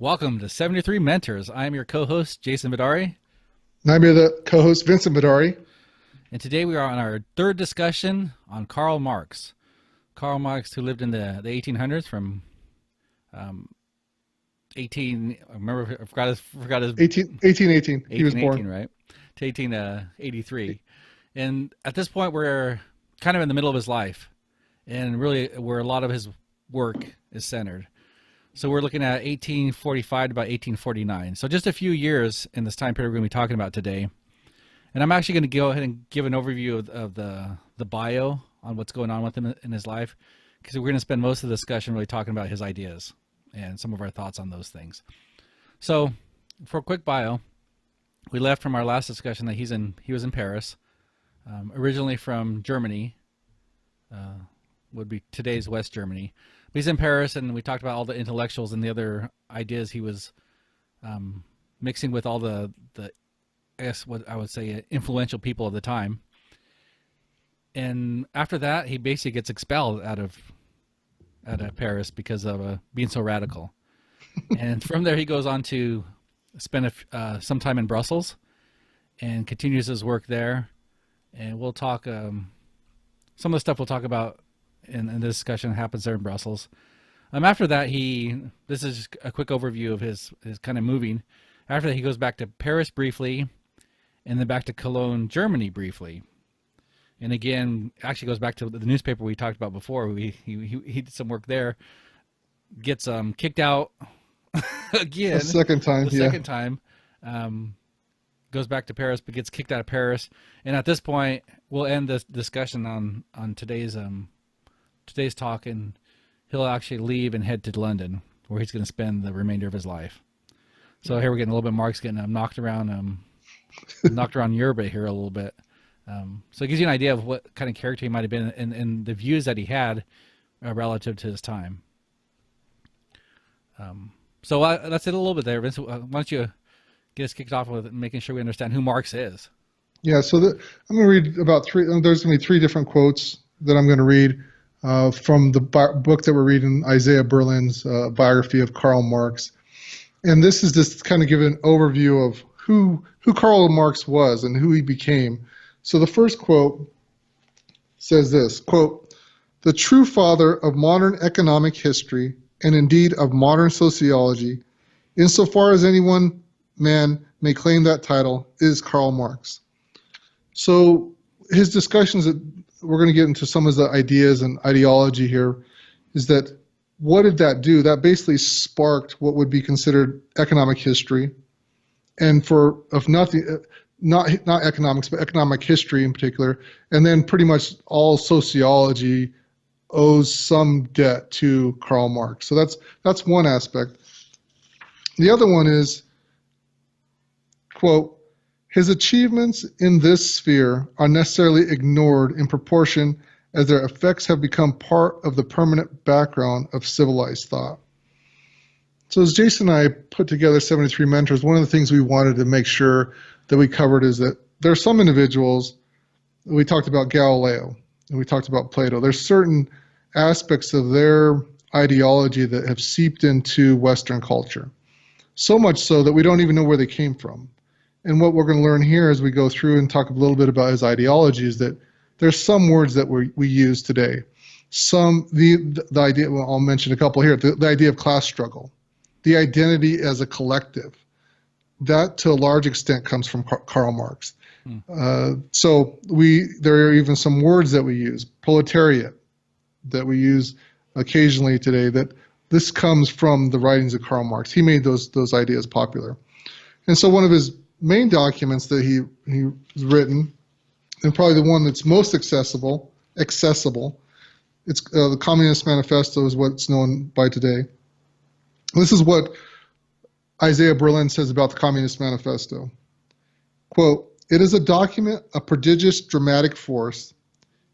Welcome to 73 Mentors. I am your co-host, Jason Vidaurri. And I'm here, the co-host, Vincent Vidaurri. And today we are on our third discussion on Karl Marx. Karl Marx, who lived in the 1800s from 18, I remember, I forgot his 1818. He was 1818, born. right? To 1883. And at this point, we're kind of in the middle of his life and really where a lot of his work is centered. So we're looking at 1845 to about 1849. So just a few years in this time period we're going to be talking about today. And I'm actually going to go ahead and give an overview of the bio on what's going on with him in his life, because we're going to spend most of the discussion really talking about his ideas and some of our thoughts on those things. So for a quick bio, we left from our last discussion that he was in Paris, originally from Germany, would be today's West Germany. He's in Paris, and we talked about all the intellectuals and the other ideas he was mixing with all the I guess what I would say influential people of the time. And after that, he basically gets expelled out of Paris because of being so radical. And from there, he goes on to spend some time in Brussels and continues his work there. And we'll talk some of the stuff we'll talk about in the discussion happens there in Brussels. After that, this is just a quick overview of his kind of moving. After that, he goes back to Paris briefly, and then back to Cologne, Germany briefly. And again, actually goes back to the newspaper we talked about before. He did some work there, gets kicked out again. The second time, the second time. Goes back to Paris, but gets kicked out of Paris. And at this point, we'll end this discussion on today's talk, and he'll actually leave and head to London, where he's going to spend the remainder of his life. So here we're getting a little bit Marx getting knocked around Europe here a little bit. So it gives you an idea of what kind of character he might have been and the views that he had relative to his time. So that's it a little bit there. Vince, why don't you get us kicked off with making sure we understand who Marx is? Yeah, so I'm going to read about there's going to be three different quotes that I'm going to read from the book that we're reading, Isaiah Berlin's biography of Karl Marx. And this is just kind of give an overview of who Karl Marx was and who he became. So the first quote says this, quote, "The true father of modern economic history, and indeed of modern sociology, insofar as any one man may claim that title, is Karl Marx." So his discussions, that we're going to get into some of the ideas and ideology here, is that what did that do? That basically sparked what would be considered economic history, and not economics, but economic history in particular, and then pretty much all sociology owes some debt to Karl Marx. So that's one aspect. The other one is, quote, "His achievements in this sphere are necessarily ignored in proportion as their effects have become part of the permanent background of civilized thought." So as Jason and I put together 73 Mentors, one of the things we wanted to make sure that we covered is that there are some individuals, we talked about Galileo, and we talked about Plato. There's certain aspects of their ideology that have seeped into Western culture, so much so that we don't even know where they came from. And what we're going to learn here as we go through and talk a little bit about his ideology is that there's some words that we use today. The idea, well, I'll mention a couple here, the idea of class struggle, the identity as a collective, that to a large extent comes from Karl Marx. So there are even some words that we use, proletariat, that we use occasionally today, that this comes from the writings of Karl Marx. He made those ideas popular. And so one of his main documents that he's written, and probably the one that's most accessible, it's the Communist Manifesto is what it's known by today. This is what Isaiah Berlin says about the Communist Manifesto. Quote, "It is a document of prodigious dramatic force.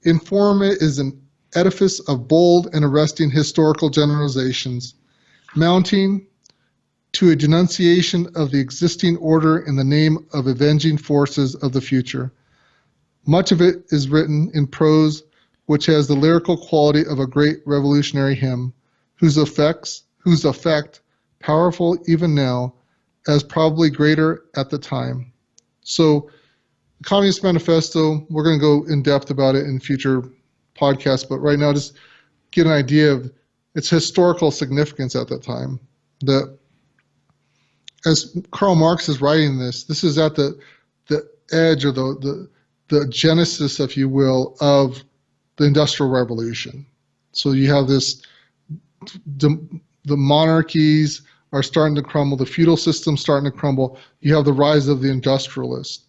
In form it is an edifice of bold and arresting historical generalizations, mounting to a denunciation of the existing order in the name of avenging forces of the future. Much of it is written in prose which has the lyrical quality of a great revolutionary hymn, whose effect powerful even now, as probably greater at the time. So, the Communist Manifesto, we're going to go in depth about it in future podcasts, but right now, just get an idea of its historical significance at that time. That as Karl Marx is writing this, this is at the edge or the genesis, if you will, of the Industrial Revolution. So you have this, the monarchies are starting to crumble, the feudal system starting to crumble. You have the rise of the industrialist,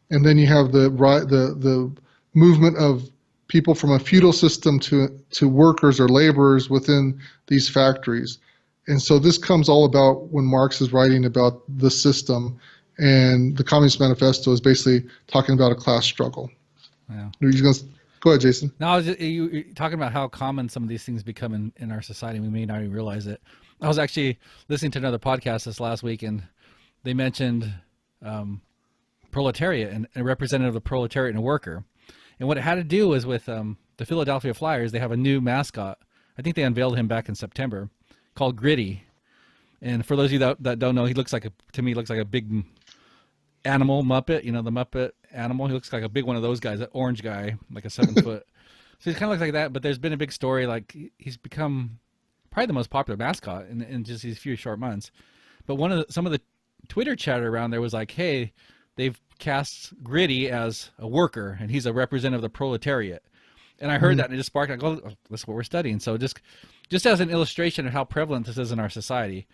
and then you have the movement of people from a feudal system to workers or laborers within these factories. And so this comes all about when Marx is writing about the system, and the Communist Manifesto is basically talking about a class struggle. Yeah. Go ahead, Jason. Now, you're talking about how common some of these things become in our society. We may not even realize it. I was actually listening to another podcast this last week, and they mentioned proletariat and a representative of the proletariat and a worker. And what it had to do was with the Philadelphia Flyers. They have a new mascot. I think they unveiled him back in September, called Gritty. And for those of you that don't know, he looks like a big animal Muppet. You know, the Muppet animal. He looks like a big one of those guys, that orange guy, like a 7 foot. So he kind of looks like that. But there's been a big story, like he's become probably the most popular mascot in just these few short months. But some of the Twitter chatter around there was like, hey, they've cast Gritty as a worker, and he's a representative of the proletariat. And I heard that, and it just sparked. I go, oh, that's what we're studying. So just as an illustration of how prevalent this is in our society,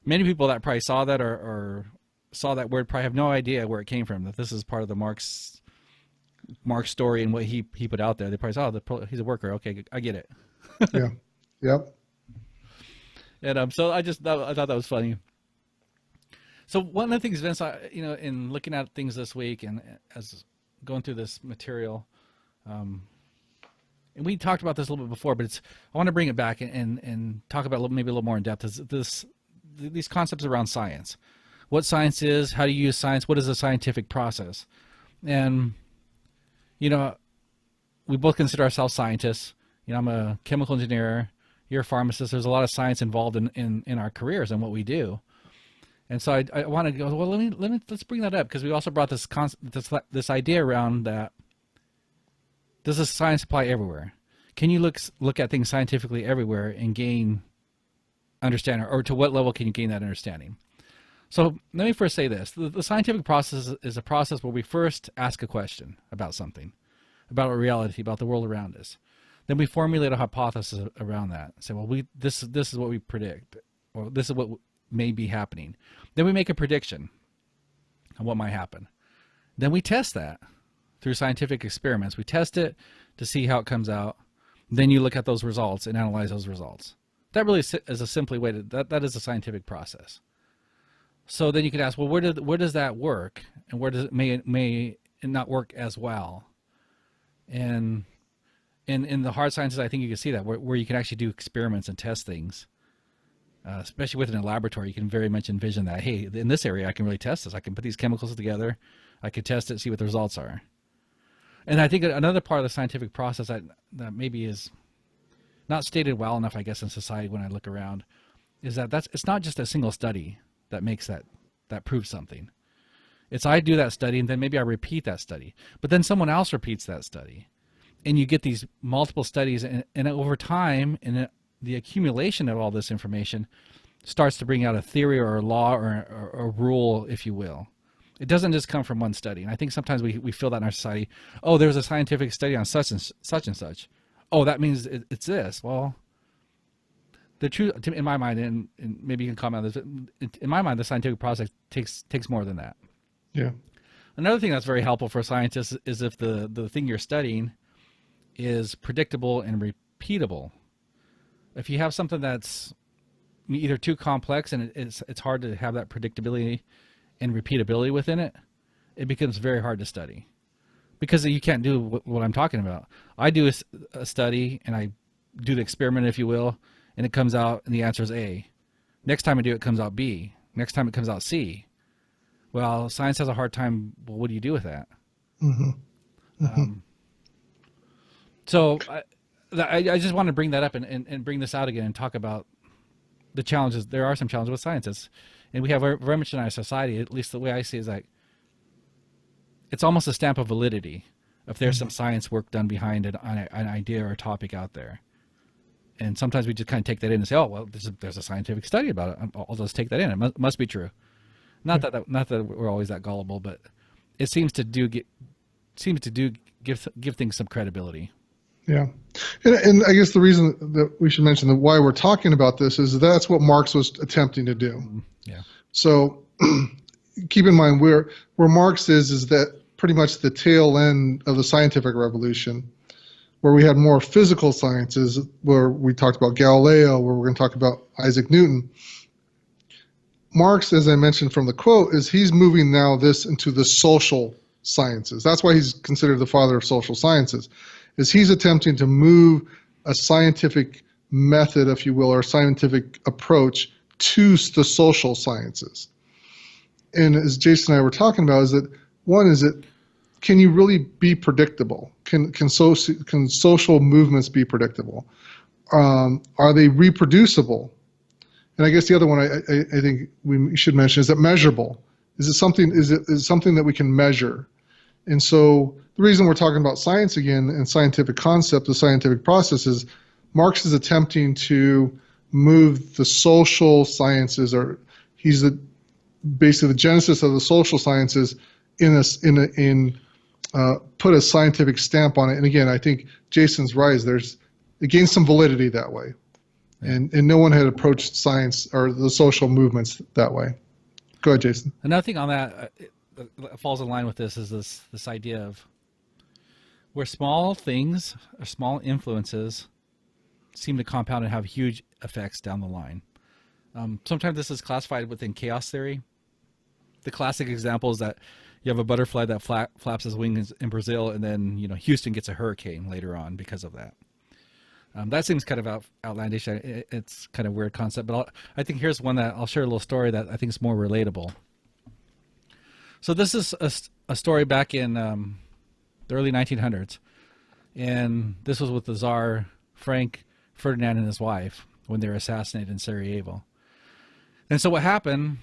many people that probably saw that or saw that word probably have no idea where it came from. That this is part of the Marx story and what he put out there. They probably saw, he's a worker. Okay, I get it. Yeah. Yep. And so I thought that was funny. So one of the things, Vince, in looking at things this week and as going through this material, and we talked about this a little bit before, but I want to bring it back and talk about maybe a little more in depth. Is these concepts around science, what science is, how do you use science, what is a scientific process, and we both consider ourselves scientists. I'm a chemical engineer. You're a pharmacist. There's a lot of science involved in our careers and what we do. And so I want to go, well, let's bring that up, because we also brought this idea around that. Does the science apply everywhere? Can you look at things scientifically everywhere and gain understanding, or to what level can you gain that understanding? So let me first say this. The scientific process is a process where we first ask a question about something, about a reality, about the world around us. Then we formulate a hypothesis around that. Say, well, this is what we predict, or this is what may be happening. Then we make a prediction of what might happen. Then we test that through scientific experiments. We test it to see how it comes out. Then you look at those results and analyze those results. That really is a simply way that is a scientific process. So then you can ask, well, where does that work, and where does it may not work as well? And in the hard sciences, I think you can see that where you can actually do experiments and test things. Especially within a laboratory, you can very much envision that, hey, in this area, I can really test this. I can put these chemicals together. I can test it, see what the results are. And I think another part of the scientific process that maybe is not stated well enough, I guess, in society when I look around, is that it's not just a single study that makes that proves something. It's I do that study, and then maybe I repeat that study. But then someone else repeats that study. And you get these multiple studies, and over time, and the accumulation of all this information starts to bring out a theory or a law or a rule, if you will. It doesn't just come from one study. And I think sometimes we feel that in our society. Oh, there's a scientific study on such and such. Oh, that means it's this. Well, the truth, in my mind, and maybe you can comment on this, in my mind, the scientific process takes more than that. Yeah. Another thing that's very helpful for scientists is if the thing you're studying is predictable and repeatable. If you have something that's either too complex and it's hard to have that predictability and repeatability within it, it becomes very hard to study, because you can't do what I'm talking about. I do a study, and I do the experiment, if you will, and it comes out and the answer is A. Next time I do it, comes out B. Next time it comes out C. Well, science has a hard time. Well, what do you do with that? Mm-hmm. Mm-hmm. So I just want to bring that up and bring this out again and talk about the challenges. There are some challenges with scientists, and we have very much in our society. At least the way I see it is like it's almost a stamp of validity if there's some science work done behind an idea or a topic out there. And sometimes we just kind of take that in and say, "Oh, well, there's a scientific study about it. I'll just take that in. It must be true." Not that we're always that gullible, but it seems to give things some credibility. Yeah. And I guess the reason that we should mention that why we're talking about this is that's what Marx was attempting to do. Yeah. So keep in mind where Marx is that pretty much the tail end of the scientific revolution, where we had more physical sciences, where we talked about Galileo, where we're going to talk about Isaac Newton. Marx, as I mentioned from the quote, he's moving now this into the social sciences. That's why he's considered the father of social sciences, is he's attempting to move a scientific method, if you will, or a scientific approach to the social sciences. And as Jason and I were talking about, is that one is that can you really be predictable? Can social movements be predictable? Are they reproducible? And I guess the other one I think we should mention is that measurable. Is it something that we can measure? And so the reason we're talking about science again and scientific concept, the scientific process, is Marx is attempting to move the social sciences, or he's basically the genesis of the social sciences put a scientific stamp on it. And again, I think Jason's right. It gains some validity that way. Yeah. And no one had approached science or the social movements that way. Go ahead, Jason. Another thing on that falls in line with this is this idea of where small things or small influences seem to compound and have huge effects down the line. Sometimes this is classified within chaos theory. The classic example is that you have a butterfly that flaps his wings in Brazil, and then Houston gets a hurricane later on because of that. That seems kind of outlandish. It's kind of a weird concept, but I think here's one that I'll share a little story that I think is more relatable. So this is a story back in the early 1900s, and this was with the Tsar Frank Ferdinand and his wife when they were assassinated in Sarajevo. And so what happened,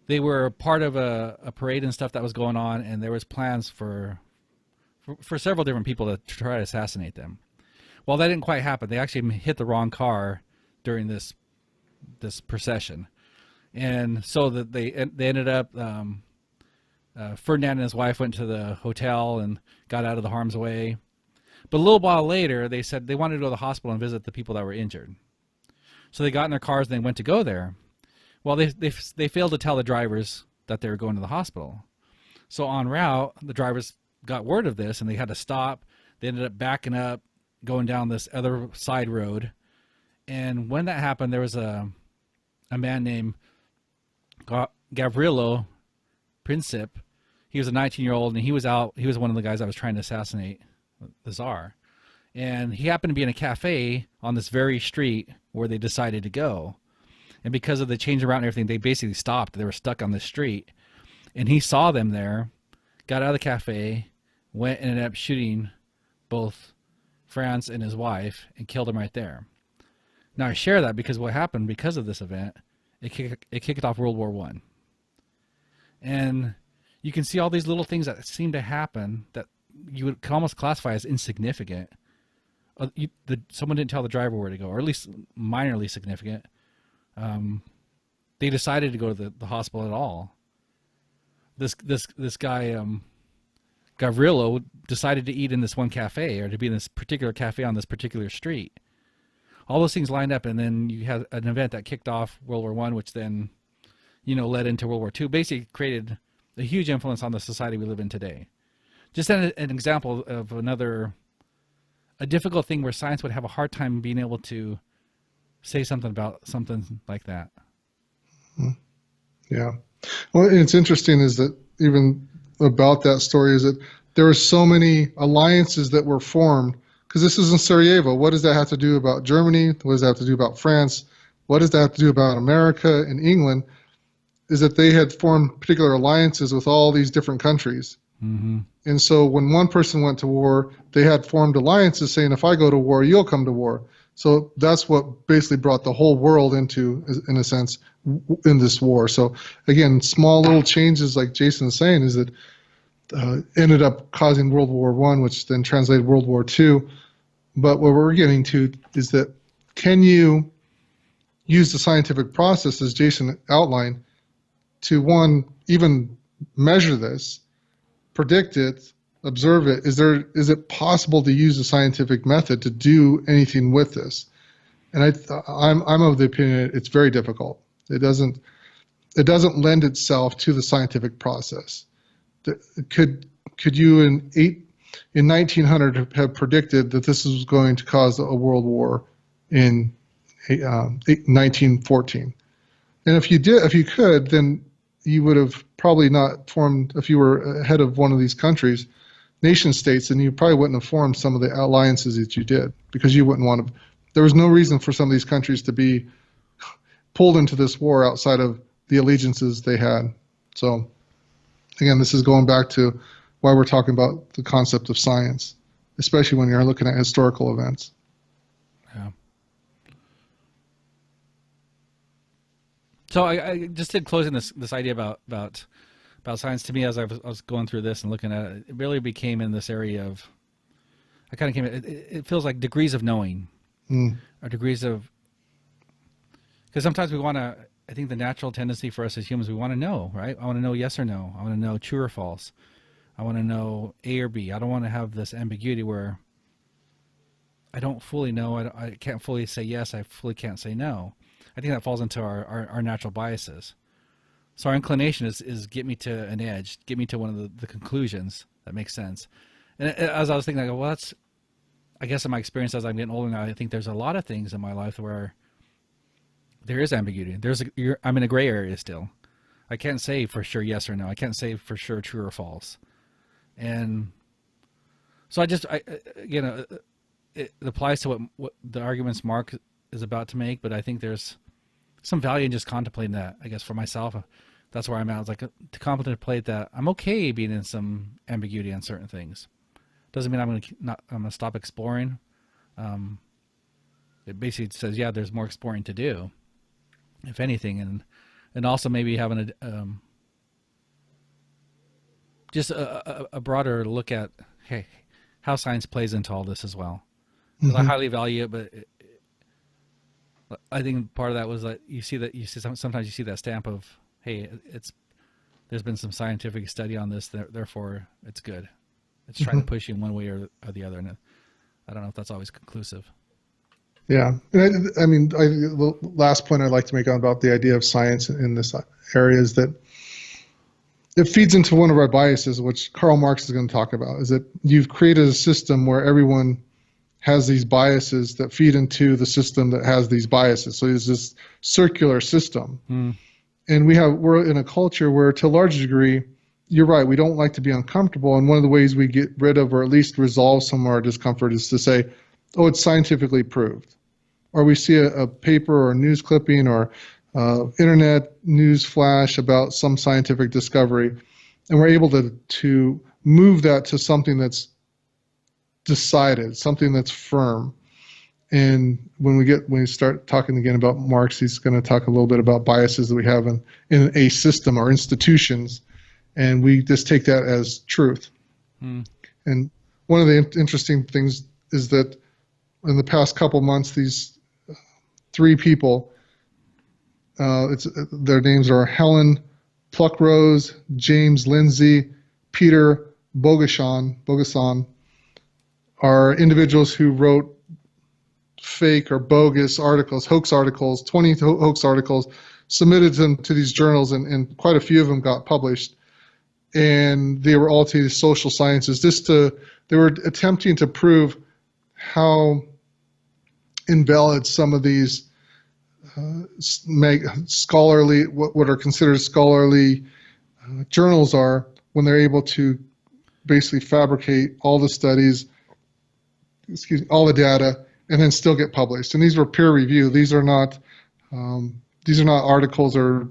they were part of a parade and stuff that was going on, and there was plans for several different people to try to assassinate them. Well, that didn't quite happen. They actually hit the wrong car during this procession. And so that they ended up, Ferdinand and his wife went to the hotel and got out of the harm's way. But a little while later, they said they wanted to go to the hospital and visit the people that were injured. So they got in their cars and they went to go there. Well, they failed to tell the drivers that they were going to the hospital. So en route, the drivers got word of this and they had to stop. They ended up backing up, going down this other side road. And when that happened, there was a man named Gavrilo Princip. He was a 19-year-old, and he was one of the guys that was trying to assassinate the Tsar. And he happened to be in a cafe on this very street where they decided to go. And because of the change around and everything, they basically stopped. They were stuck on the street. And he saw them there, got out of the cafe, went and ended up shooting both Franz and his wife and killed him right there. Now I share that because what happened because of this event, it kicked off World War I. And you can see all these little things that seem to happen that you could almost classify as insignificant. Someone didn't tell the driver where to go, or at least minorly significant. They decided to go to the hospital at all. This guy, Gavrilo, decided to eat in this one cafe, or to be in this particular cafe on this particular street. All those things lined up, and then you had an event that kicked off World War I, which then, led into World War II. Basically created a huge influence on the society we live in today. Just an example of a difficult thing where science would have a hard time being able to say something about something like that. Yeah. Well, it's interesting is that even about that story is that there were so many alliances that were formed, because this is in Sarajevo. What does that have to do about Germany? What does that have to do about France? What does that have to do about America and England? Is that they had formed particular alliances with all these different countries. Mm-hmm. And so when one person went to war, they had formed alliances saying, if I go to war, you'll come to war. So that's what basically brought the whole world into, in a sense, in this war. So again, small little changes, like Jason is saying, is that ended up causing World War I, which then translated World War II. But what we're getting to is that, can you use the scientific process, as Jason outlined, to, one, even measure this, predict it, observe it? Is it possible to use the scientific method to do anything with this? And I'm of the opinion it's very difficult. It doesn't lend itself to the scientific process. Could you in 1900 have predicted that this was going to cause a world war in 1914? And if you could, then you would have probably not formed, if you were head of one of these countries, nation states, and you probably wouldn't have formed some of the alliances that you did, because you wouldn't want to. There was no reason for some of these countries to be pulled into this war outside of the allegiances they had. So again, this is going back to why we're talking about the concept of science, especially when you're looking at historical events. Yeah. So I just did closing this idea about science. To me, as I was going through this and looking at it, it really became in this area of, I kind of came, it feels like degrees of knowing, or degrees of, because sometimes we want to, I think the natural tendency for us as humans, we want to know, right? I want to know yes or no. I want to know true or false. I want to know A or B. I don't want to have this ambiguity where I don't fully know. I can't fully say yes. I fully can't say no. I think that falls into our natural biases. So our inclination is get me to an edge, get me to one of the conclusions that makes sense. And as I was thinking, I go, well, that's, I guess in my experience as I'm getting older now, I think there's a lot of things in my life where there is ambiguity. I'm in a gray area still. I can't say for sure yes or no. I can't say for sure true or false. And so it applies to what the arguments Mark is about to make, but I think there's some value in just contemplating that. I guess for myself, that's where I'm at. It's like to contemplate that I'm okay being in some ambiguity on certain things. Doesn't mean I'm going to stop exploring. It basically says, yeah, there's more exploring to do, if anything, and also maybe having just a broader look at, hey, how science plays into all this as well. Because I highly value it, but I think part of that was that sometimes you see that stamp of, hey, there's been some scientific study on this, therefore it's good. It's trying to push you in one way or the other, and I don't know if that's always conclusive. Yeah, I mean, the last point I'd like to make about the idea of science in this area is that it feeds into one of our biases, which Karl Marx is going to talk about, is that you've created a system where everyone has these biases that feed into the system that has these biases. So there's this circular system. And we're in a culture where, to a large degree, you're right, we don't like to be uncomfortable. And one of the ways we get rid of, or at least resolve some of our discomfort, is to say, oh, it's scientifically proved. Or we see a paper or a news clipping or internet news flash about some scientific discovery, and we're able to move that to something that's decided, something that's firm. And when we start talking again about Marx, he's going to talk a little bit about biases that we have in a system or institutions, and we just take that as truth. And one of the interesting things is that in the past couple months, these three people, their names are Helen Pluckrose, James Lindsay, Peter Bogason, are individuals who wrote fake or bogus articles, hoax articles, 20 hoax articles, submitted them to these journals, and quite a few of them got published. And they were all to the social sciences. They were attempting to prove how invalid some of these scholarly, what are considered scholarly journals are, when they're able to basically fabricate all the studies, all the data, and then still get published. And these were peer reviewed. These are not articles or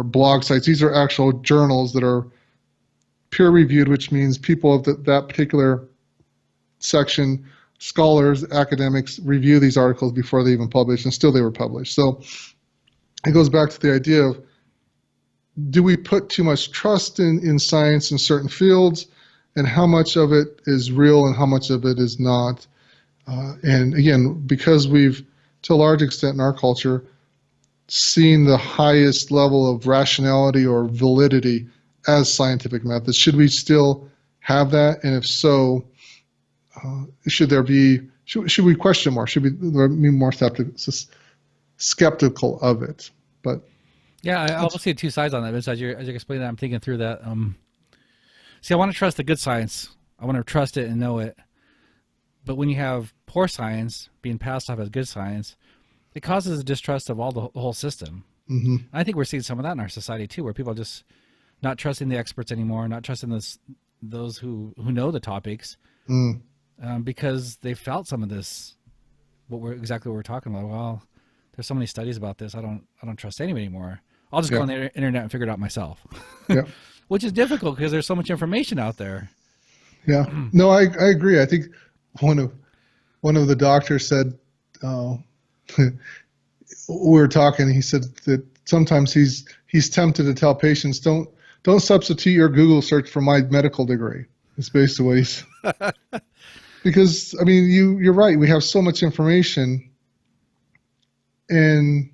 blog sites. These are actual journals that are peer reviewed, which means people of that particular section scholars, academics review these articles before they even publish, and still they were published. So it goes back to the idea of, do we put too much trust in science in certain fields, and how much of it is real and how much of it is not? And again, because we've, to a large extent in our culture, seen the highest level of rationality or validity as scientific methods, should we still have that? And if so, should we question more? Should we be more skeptical of it? But Yeah, I almost see two sides on that. As you're explaining that, I'm thinking through that. See, I want to trust the good science. I want to trust it and know it. But when you have poor science being passed off as good science, it causes a distrust of all the whole system. mm-hmm. I think we're seeing some of that in our society too, where people are just not trusting the experts anymore, not trusting those who know the topics, because they felt some of this. Exactly what we're talking about. Well, there's so many studies about this. I don't trust anybody anymore. I'll just go on the internet and figure it out myself. Yeah. Which is difficult because there's so much information out there. Yeah. No, I agree. I think one of the doctors said, we were talking, he said that sometimes he's tempted to tell patients, don't substitute your Google search for my medical degree. It's basically what he's because I mean you're right, we have so much information, and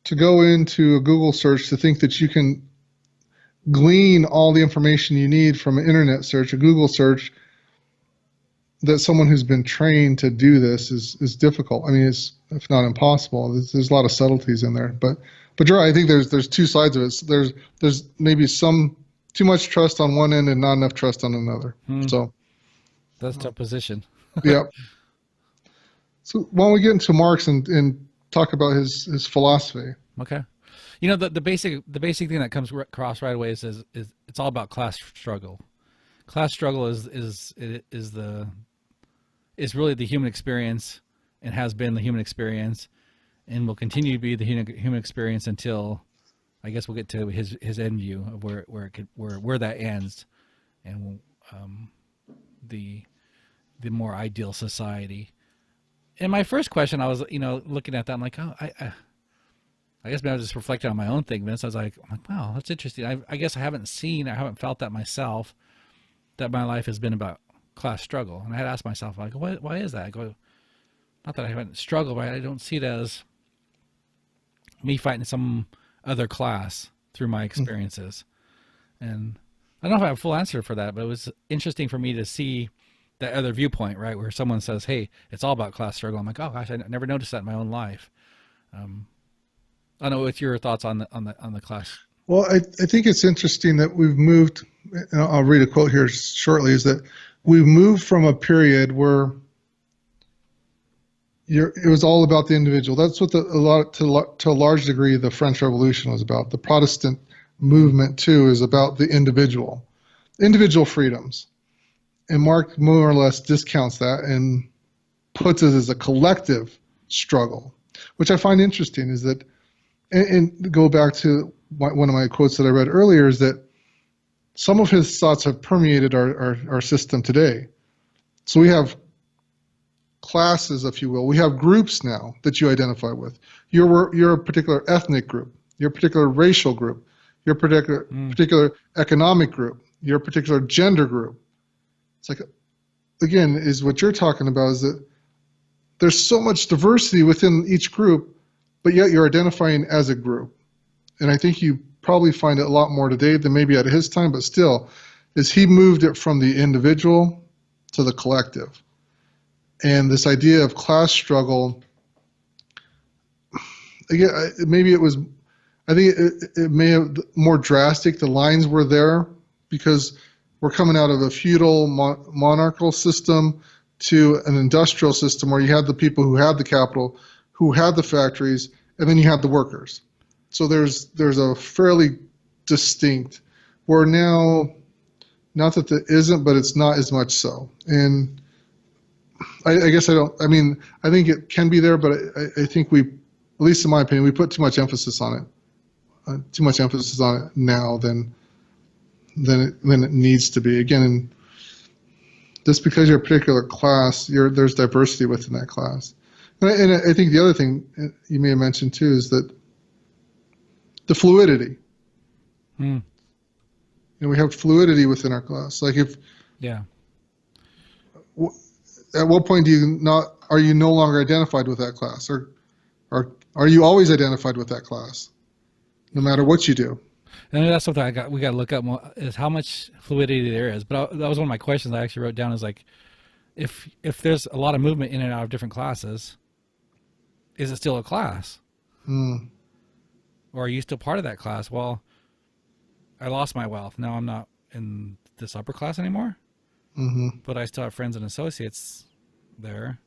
to go into a Google search to think that you can glean all the information you need from an internet search, a Google search, that someone who's been trained to do this is difficult. I mean, it's, if not impossible. There's a lot of subtleties in there, but you're right. I think there's two sides of it. There's maybe some too much trust on one end and not enough trust on another. So that's a tough position. Yeah. So why don't we get into Marx and talk about his philosophy? Okay. You know, the basic thing that comes across right away is it's all about class struggle. Class struggle is really the human experience, and has been the human experience, and will continue to be the human experience until, I guess, we'll get to his end view of where that ends, and the more ideal society. And my first question, I was looking at that, I'm like, oh, I guess maybe I was just reflecting on my own thing, Vince. I was like, wow, that's interesting. I guess I haven't felt that myself, that my life has been about class struggle. And I had asked myself, like, why is that? I go, not that I haven't struggled, but I don't see it as me fighting some other class through my experiences. And I don't know if I have a full answer for that, but it was interesting for me to see that other viewpoint, right? Where someone says, hey, it's all about class struggle. I'm like, oh gosh, I never noticed that in my own life. I don't know what's your thoughts on the class. Well, I think it's interesting that we've moved, and I'll read a quote here shortly, is that we've moved from a period where it was all about the individual. That's what to a large degree the French Revolution was about. The Protestant movement too is about the individual freedoms. And Marx more or less discounts that and puts it as a collective struggle, which I find interesting. Is that, and go back to one of my quotes that I read earlier, is that some of his thoughts have permeated our system today. So we have classes, if you will. We have groups now that you identify with. You're a particular ethnic group. You're a particular racial group. You're a particular economic group. You're a particular gender group. It's like, again, is what you're talking about, is that there's so much diversity within each group, but yet you're identifying as a group. And I think you probably find it a lot more today than maybe at his time, but still, is he moved it from the individual to the collective. And this idea of class struggle, again, maybe it was, I think it may have more drastic. The lines were there because we're coming out of a feudal monarchical system to an industrial system where you had the people who had the capital, who had the factories, and then you had the workers. So there's a fairly distinct, where now, not that there isn't, but it's not as much so. And I guess I think it can be there, but I think we, at least in my opinion, we put too much emphasis on it now than it needs to be. Again, Just because you're a particular class, there's diversity within that class. And I think the other thing you may have mentioned too is that the fluidity. Hmm. We have fluidity within our class. Like Yeah. at what point are you no longer identified with that class, or are you always identified with that class, no matter what you do? And that's something we got to look up more, is how much fluidity there is. But that was one of my questions I actually wrote down, is like, if there's a lot of movement in and out of different classes, is it still a class? Mm. Or are you still part of that class? Well, I lost my wealth. Now I'm not in this upper class anymore, Mm-hmm. but I still have friends and associates there.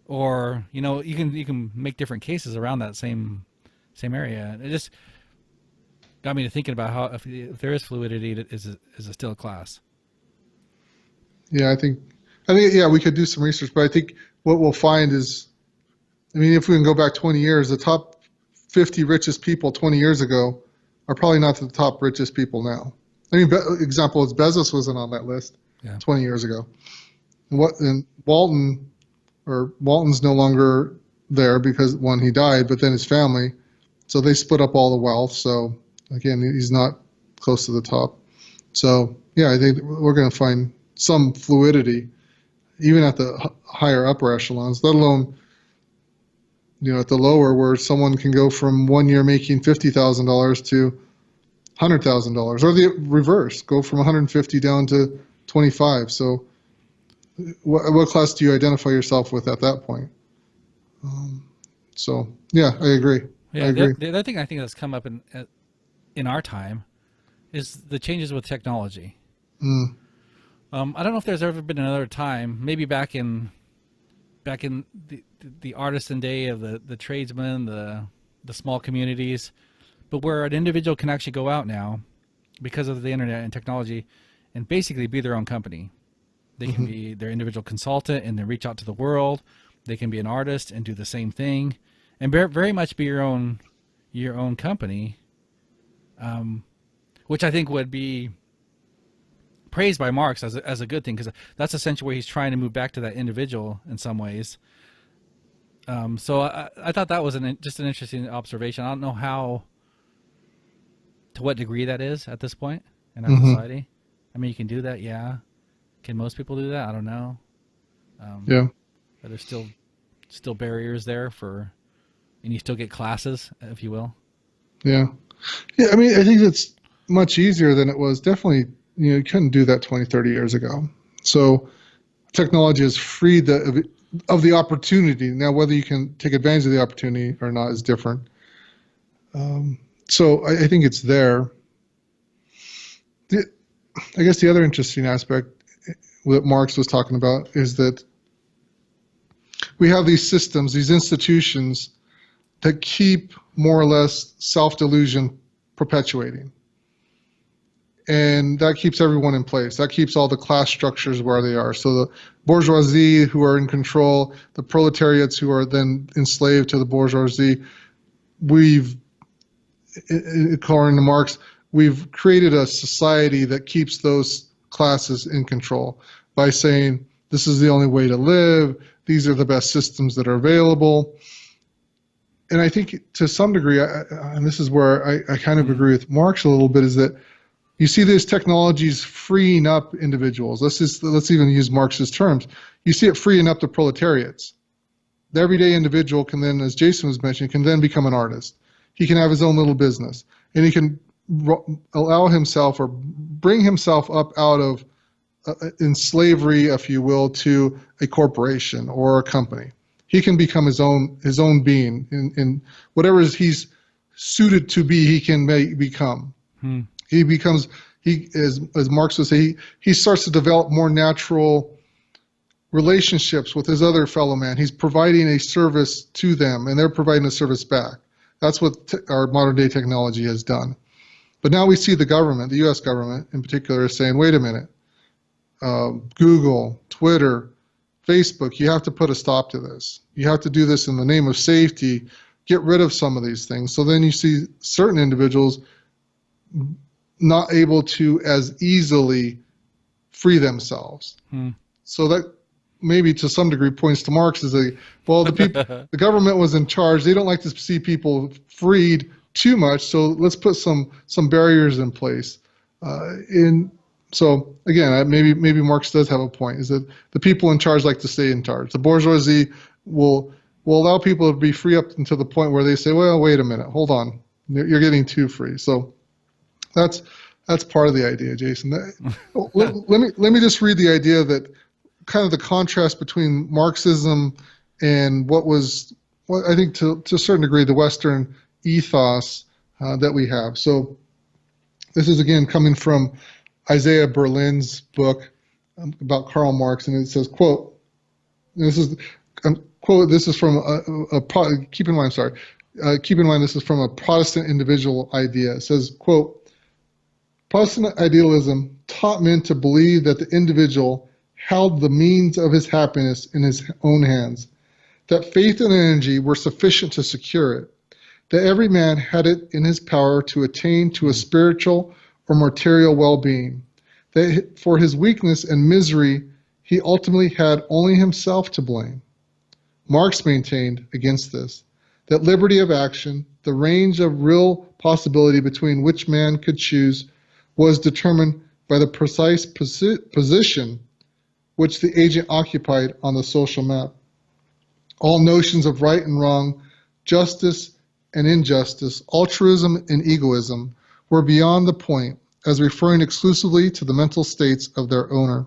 Or, you can make different cases around that same area. It just got me to thinking about how, if there is fluidity, is it still a class? Yeah, I think yeah, we could do some research, but I think what we'll find is, I mean, if we can go back 20 years, the top 50 richest people 20 years ago are probably not the top richest people now. I mean, example is Bezos wasn't on that list 20 years ago. And Walton's no longer there because, one, he died, but then his family, so they split up all the wealth. So again, he's not close to the top. So yeah, I think we're going to find some fluidity even at the higher upper echelons, let alone at the lower, where someone can go from 1 year making $50,000 to $100,000, or the reverse, go from 150 down to 25. So what class do you identify yourself with at that point? So yeah, I agree. Yeah, I agree. the other thing I think that's come up in our time is the changes with technology. Mm. I don't know if there's ever been another time, maybe back in the artisan day of the tradesmen, the small communities, but where an individual can actually go out now because of the internet and technology and basically be their own company. They can be their individual consultant and then reach out to the world. They can be an artist and do the same thing, and very much be your own company, which I think would be praised by Marx as a good thing, because that's essentially where he's trying to move back to that individual in some ways. So I thought that was just an interesting observation. I don't know to what degree that is at this point in our society. I mean, you can do that, yeah. Can most people do that? I don't know. Yeah. But there's still barriers there and you still get classes, if you will. Yeah. Yeah, I mean, I think it's much easier than it was. Definitely, you couldn't do that 20, 30 years ago. So technology has freed of the opportunity. Now, whether you can take advantage of the opportunity or not is different. So I think it's there. I guess the other interesting aspect that Marx was talking about is that we have these systems, these institutions that keep more or less self-delusion perpetuating. And that keeps everyone in place. That keeps all the class structures where they are. So the bourgeoisie who are in control, the proletariats who are then enslaved to the bourgeoisie, according to Marx, we've created a society that keeps those classes in control by saying, this is the only way to live, these are the best systems that are available. And I think to some degree, and this is where I kind of agree with Marx a little bit, is that you see these technologies freeing up individuals. Let's even use Marx's terms. You see it freeing up the proletariats. The everyday individual can then, as Jason was mentioning, can then become an artist. He can have his own little business, and he can allow himself or bring himself up out of in slavery, if you will, to a corporation or a company. He can become his own being in whatever he's suited to be. He can become. He becomes, as Marx would say, he starts to develop more natural relationships with his other fellow man. He's providing a service to them, and they're providing a service back. That's what our modern day technology has done. But now we see the government, the U.S. government in particular, is saying, wait a minute, Google, Twitter, Facebook, you have to put a stop to this. You have to do this in the name of safety. Get rid of some of these things. So then you see certain individuals not able to as easily free themselves. Hmm. So that maybe to some degree points to Marx as the government was in charge. They don't like to see people freed too much, so let's put some barriers in place. So again, maybe Marx does have a point. Is that the people in charge like to stay in charge? The bourgeoisie will allow people to be free up until the point where they say, well, wait a minute, hold on, you're getting too free. So that's part of the idea, Jason. Let me just read the idea that kind of the contrast between Marxism and what I think to a certain degree the Western ethos that we have. So this is again coming from Isaiah Berlin's book about Karl Marx, and it says, quote, this is from keep in mind this is from a Protestant individual idea. It says, quote, Protestant idealism taught men to believe that the individual held the means of his happiness in his own hands, that faith and energy were sufficient to secure it, that every man had it in his power to attain to a spiritual or material well-being, that for his weakness and misery he ultimately had only himself to blame. Marx maintained against this, that liberty of action, the range of real possibility between which man could choose, was determined by the precise position which the agent occupied on the social map. All notions of right and wrong, justice and injustice, altruism and egoism were beyond the point, as referring exclusively to the mental states of their owner,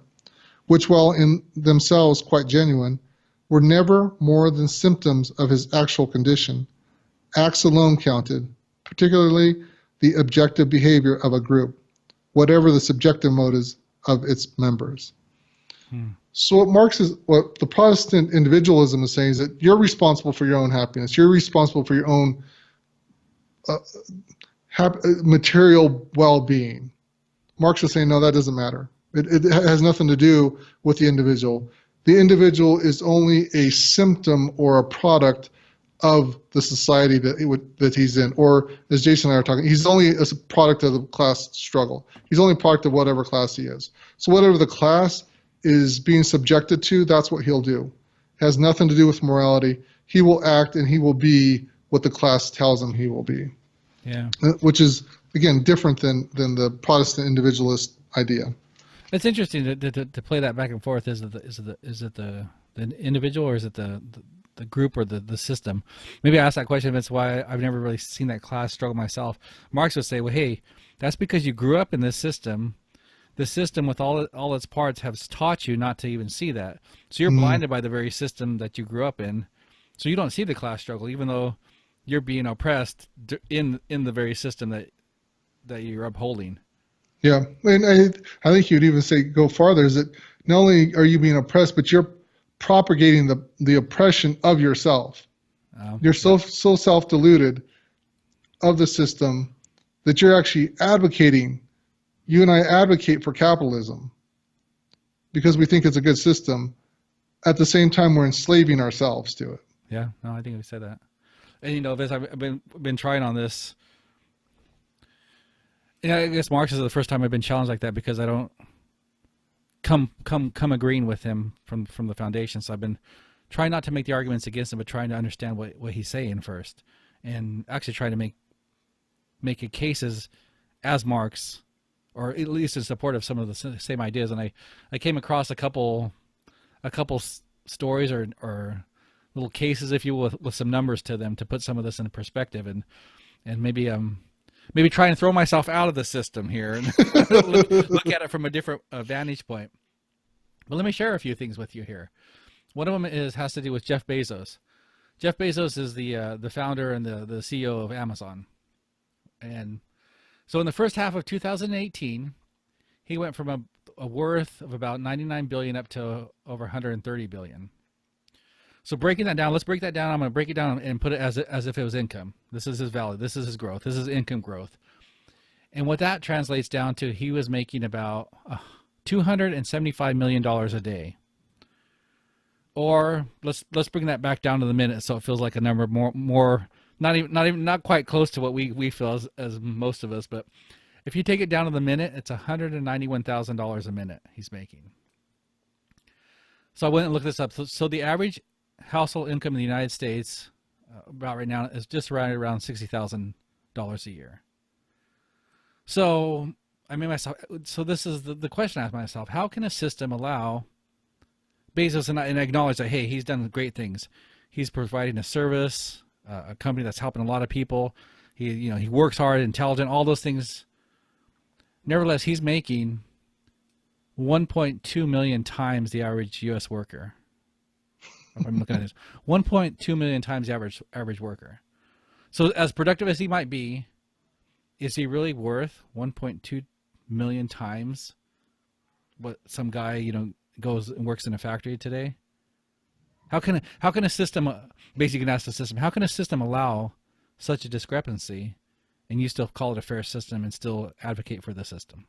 which, while in themselves quite genuine, were never more than symptoms of his actual condition. Acts alone counted, particularly the objective behavior of a group, whatever the subjective motives of its members. So what the Protestant individualism is saying is that you're responsible for your own happiness. You're responsible for your own material well-being. Marx is saying, no, that doesn't matter. It has nothing to do with the individual. The individual is only a symptom or a product of the society that he's in. Or as Jason and I are talking, he's only a product of the class struggle. He's only a product of whatever class he is. So whatever the class is being subjected to, that's what he'll do. It has nothing to do with morality. He will act and he will be what the class tells him he will be. Yeah. Which is, again, different than the Protestant individualist idea. It's interesting to play that back and forth. Is it the individual, or is it the group, or the system? Maybe I asked that question. That's why I've never really seen that class struggle myself. Marx would say, well, hey, that's because you grew up in this system. The system with all its parts has taught you not to even see that. So you're blinded by the very system that you grew up in. So you don't see the class struggle, even though you're being oppressed in the very system that you're upholding. Yeah, and I think you'd even say go farther, is that not only are you being oppressed, but you're propagating the oppression of yourself. You're so self-deluded of the system that you're actually advocating. You and I advocate for capitalism because we think it's a good system. At the same time, we're enslaving ourselves to it. Yeah, no, I think we said that. And Vince, I've been trying on this. Yeah, I guess Marx is the first time I've been challenged like that, because I don't come agreeing with him from the foundation. So I've been trying not to make the arguments against him, but trying to understand what he's saying first, and actually trying to make a case as Marx, or at least in support of some of the same ideas. And I came across a couple stories or little cases, if you will, with some numbers to them to put some of this in perspective, and maybe try and throw myself out of the system here and look at it from a different vantage point. But let me share a few things with you here. One of them has to do with Jeff Bezos. Jeff Bezos is the founder and the CEO of Amazon. And so in the first half of 2018, he went from a worth of about 99 billion up to over 130 billion. So breaking that down, let's break that down. I'm going to break it down and put it as if it was income. This is his value. This is his growth. This is income growth. And what that translates down to, he was making about $275 million a day. Or let's bring that back down to the minute, so it feels like a number more not quite close to what we feel as most of us, but If you take it down to the minute, it's $191,000 a minute he's making. So I went and looked this up. So the average household income in the United States, about right now, is just right around $60,000 a year. So I made myself. So this is the question I asked myself: how can a system allow Bezos, and I acknowledge that, hey, he's done great things. He's providing a service, a company that's helping a lot of people. He works hard, intelligent, all those things. Nevertheless, he's making 1.2 million times the average U.S. worker. I'm looking at this. 1.2 million times the average worker. So as productive as he might be, is he really worth 1.2 million times what some guy goes and works in a factory today? How can a system, basically you can ask the system, how can a system allow such a discrepancy and you still call it a fair system and still advocate for the system?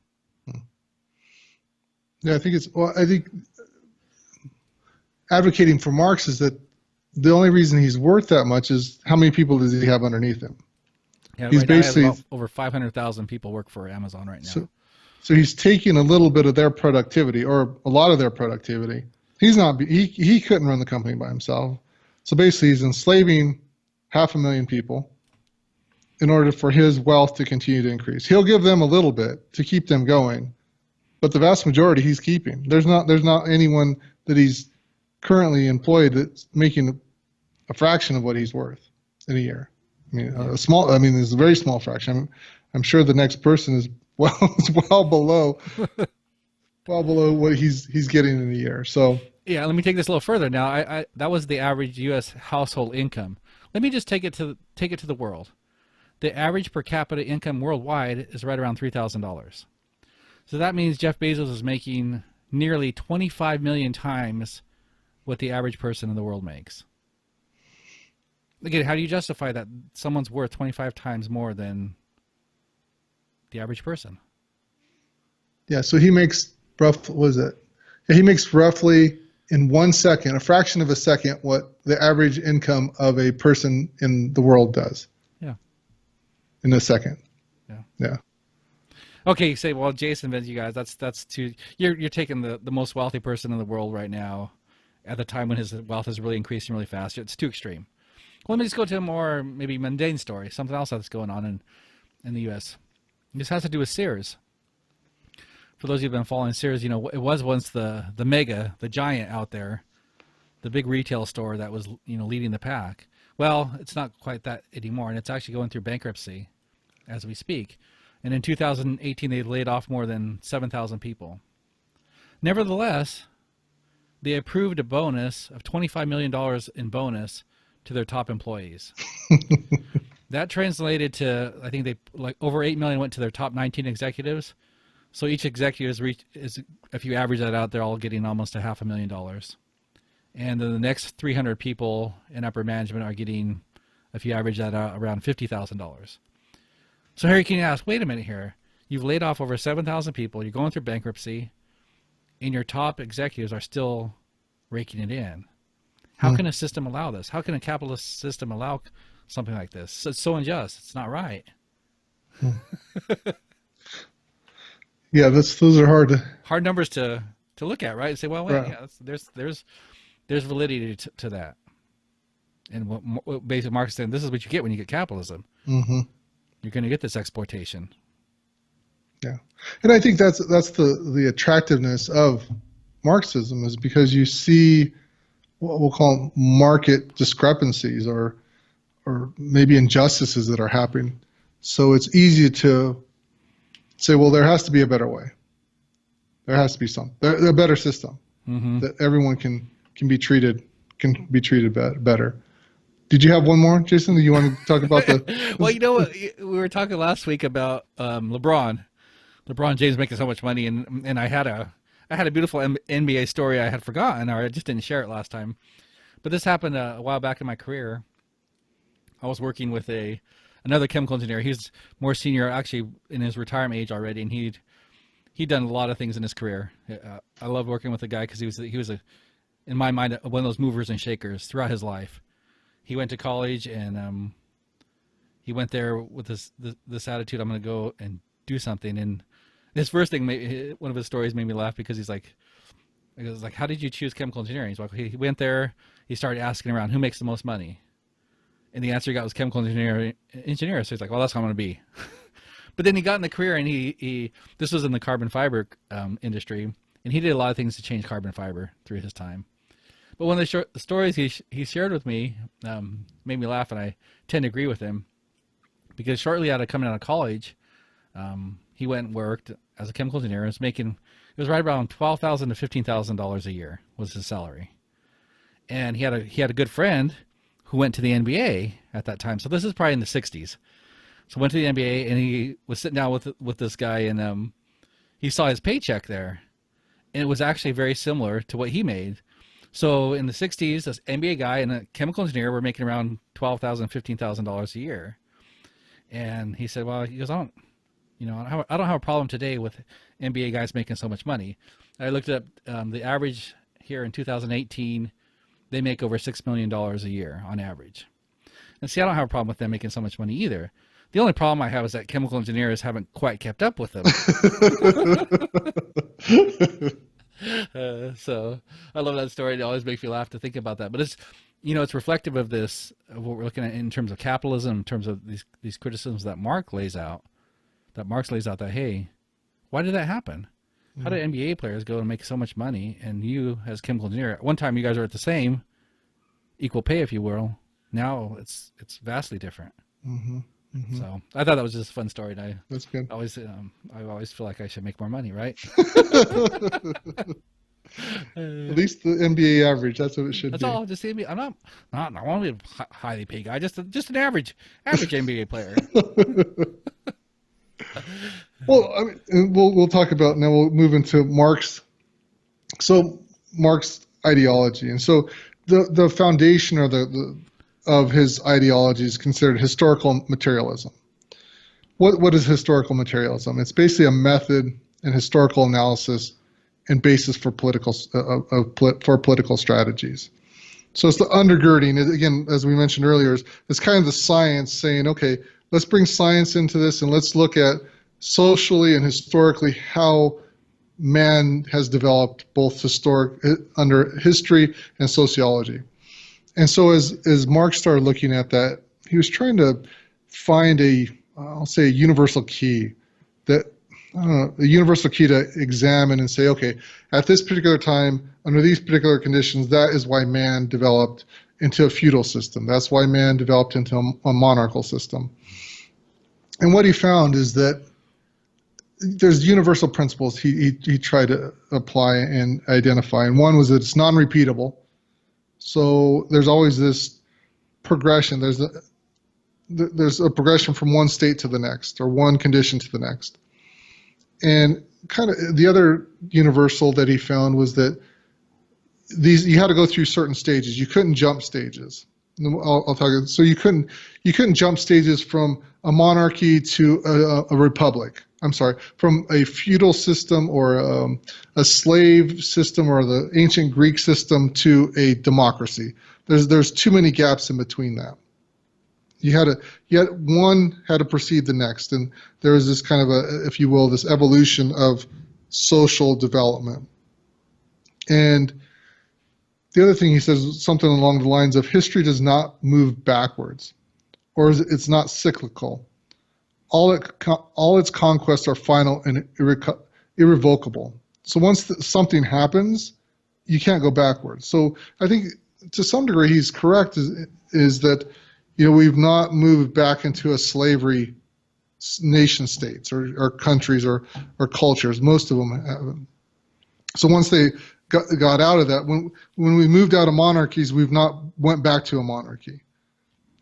Yeah, I think advocating for Marx is that the only reason he's worth that much is how many people does he have underneath him? Yeah, he's right now basically he has about over 500,000 people work for Amazon right now. So he's taking a little bit of their productivity, or a lot of their productivity. He couldn't run the company by himself. So basically he's enslaving 500,000 people in order for his wealth to continue to increase. He'll give them a little bit to keep them going, but the vast majority he's keeping. There's not anyone that he's currently employed that's making a fraction of what he's worth in a year. I mean, it's a very small fraction. I'm sure the next person is well below what he's getting in a year. So yeah, let me take this a little further. Now, I that was the average U.S. household income. Let me just take it to the world. The average per capita income worldwide is right around $3,000. So that means Jeff Bezos is making nearly 25 million times what the average person in the world makes. Again, how do you justify that someone's worth 25 times more than the average person? Yeah, so he makes he makes roughly in 1 second, a fraction of a second, what the average income of a person in the world does. Yeah. In a second. Yeah. Yeah. Okay, you say, well, Jason, Vince, you guys, that's too. You're taking the most wealthy person in the world right now, at the time when his wealth is really increasing really fast. It's too extreme. Well, let me just go to a more maybe mundane story, something else that's going on in the U.S. This has to do with Sears. For those of you who've been following Sears, it was once the mega, the giant out there, the big retail store that was leading the pack. Well, it's not quite that anymore, and it's actually going through bankruptcy as we speak. And in 2018, they laid off more than 7,000 people. Nevertheless, they approved a bonus of $25 million in bonus to their top employees. That translated to, I think over 8 million went to their top 19 executives. So each executive if you average that out, they're all getting almost $500,000. And then the next 300 people in upper management are getting, if you average that out, around $50,000. So here you can ask, wait a minute here. You've laid off over 7,000 people. You're going through bankruptcy, and your top executives are still raking it in. How can a system allow this? How can a capitalist system allow something like this? It's so unjust. It's not right. Yeah, those are hard numbers to look at, right? And say, well, wait, right. Yeah, there's validity to that. And what basically Marx is saying, this is what you get when you get capitalism. Mm-hmm. You're going to get this exploitation. Yeah, and I think that's the attractiveness of Marxism, is because you see what we'll call market discrepancies or maybe injustices that are happening. So it's easy to say, well, there has to be a better way. There has to be a better system that everyone can be treated better. Did you have one more, Jason? Do you want to talk about the? Well, we were talking last week about LeBron James making so much money, and I had a beautiful NBA story I had forgotten, or I just didn't share it last time. But this happened a while back in my career. I was working with another chemical engineer. He's more senior, actually in his retirement age already, and he'd done a lot of things in his career. I love working with the guy because he was in my mind, one of those movers and shakers throughout his life. He went to college, and he went there with this attitude: I'm going to go and do something. And his first thing, one of his stories made me laugh because he was like, how did you choose chemical engineering? He's like, he went there, he started asking around who makes the most money. And the answer he got was chemical engineer. So he's like, well, that's how I'm going to be. But then he got in the career, and he this was in the carbon fiber industry, and he did a lot of things to change carbon fiber through his time. But one of the stories he shared with me made me laugh, and I tend to agree with him, because shortly out of coming out of college, he went and worked as a chemical engineer. It was right around $12,000 to $15,000 a year was his salary, and he had a good friend who went to the NBA at that time. So this is probably in the '60s. So went to the NBA, and he was sitting down with this guy, and he saw his paycheck there, and it was actually very similar to what he made. So in the '60s, this NBA guy and a chemical engineer were making around $12,000, $15,000 a year. And he said, well, he goes, I don't have a problem today with NBA guys making so much money. I looked up the average here in 2018. They make over $6 million a year on average. And see, I don't have a problem with them making so much money either. The only problem I have is that chemical engineers haven't quite kept up with them. So I love that story. It always makes me laugh to think about that. But it's reflective of what we're looking at in terms of capitalism, in terms of these criticisms that Marx lays out. That, hey, why did that happen? How did NBA players go and make so much money, and you, as chemical engineer, at one time you guys are at the same, equal pay, if you will. Now it's vastly different. Mm-hmm. Mm-hmm. So I thought that was just a fun story. And That's good. I always feel like I should make more money, right? At least the NBA average. That's what it should be. That's all. Just the NBA. I want to be a highly paid guy. Just an average NBA player. Well, I mean, we'll talk about now. We'll move into Marx. So Marx ideology, and so the foundation or of his ideology is considered historical materialism. What is historical materialism? It's basically a method and historical analysis and basis for political strategies. So it's the undergirding. Again, as we mentioned earlier, it's kind of the science saying, okay, let's bring science into this, and let's look at socially and historically how man has developed both under history and sociology. And so as Marx started looking at that, he was trying to find a universal key a universal key to examine and say, okay, at this particular time, under these particular conditions, that is why man developed into a feudal system. That's why man developed into a monarchical system. And what he found is that there's universal principles he tried to apply and identify. And one was that it's non-repeatable. So there's always this progression. There's a progression from one state to the next, or one condition to the next. And kind of the other universal that he found was that you had to go through certain stages. You couldn't jump stages. I'll talk. So you couldn't jump stages from a monarchy to a republic. I'm sorry, from a feudal system or a slave system or the ancient Greek system to a democracy. There's too many gaps in between that. One had to precede the next, and there was this kind of if you will, this evolution of social development. And the other thing he says is something along the lines of history does not move backwards, or it's not cyclical. All its conquests are final and irrevocable. So once something happens, you can't go backwards. So I think to some degree he's correct is that we've not moved back into a slavery nation states or countries or cultures. Most of them haven't. So once they got out of that, when we moved out of monarchies, we've not went back to a monarchy.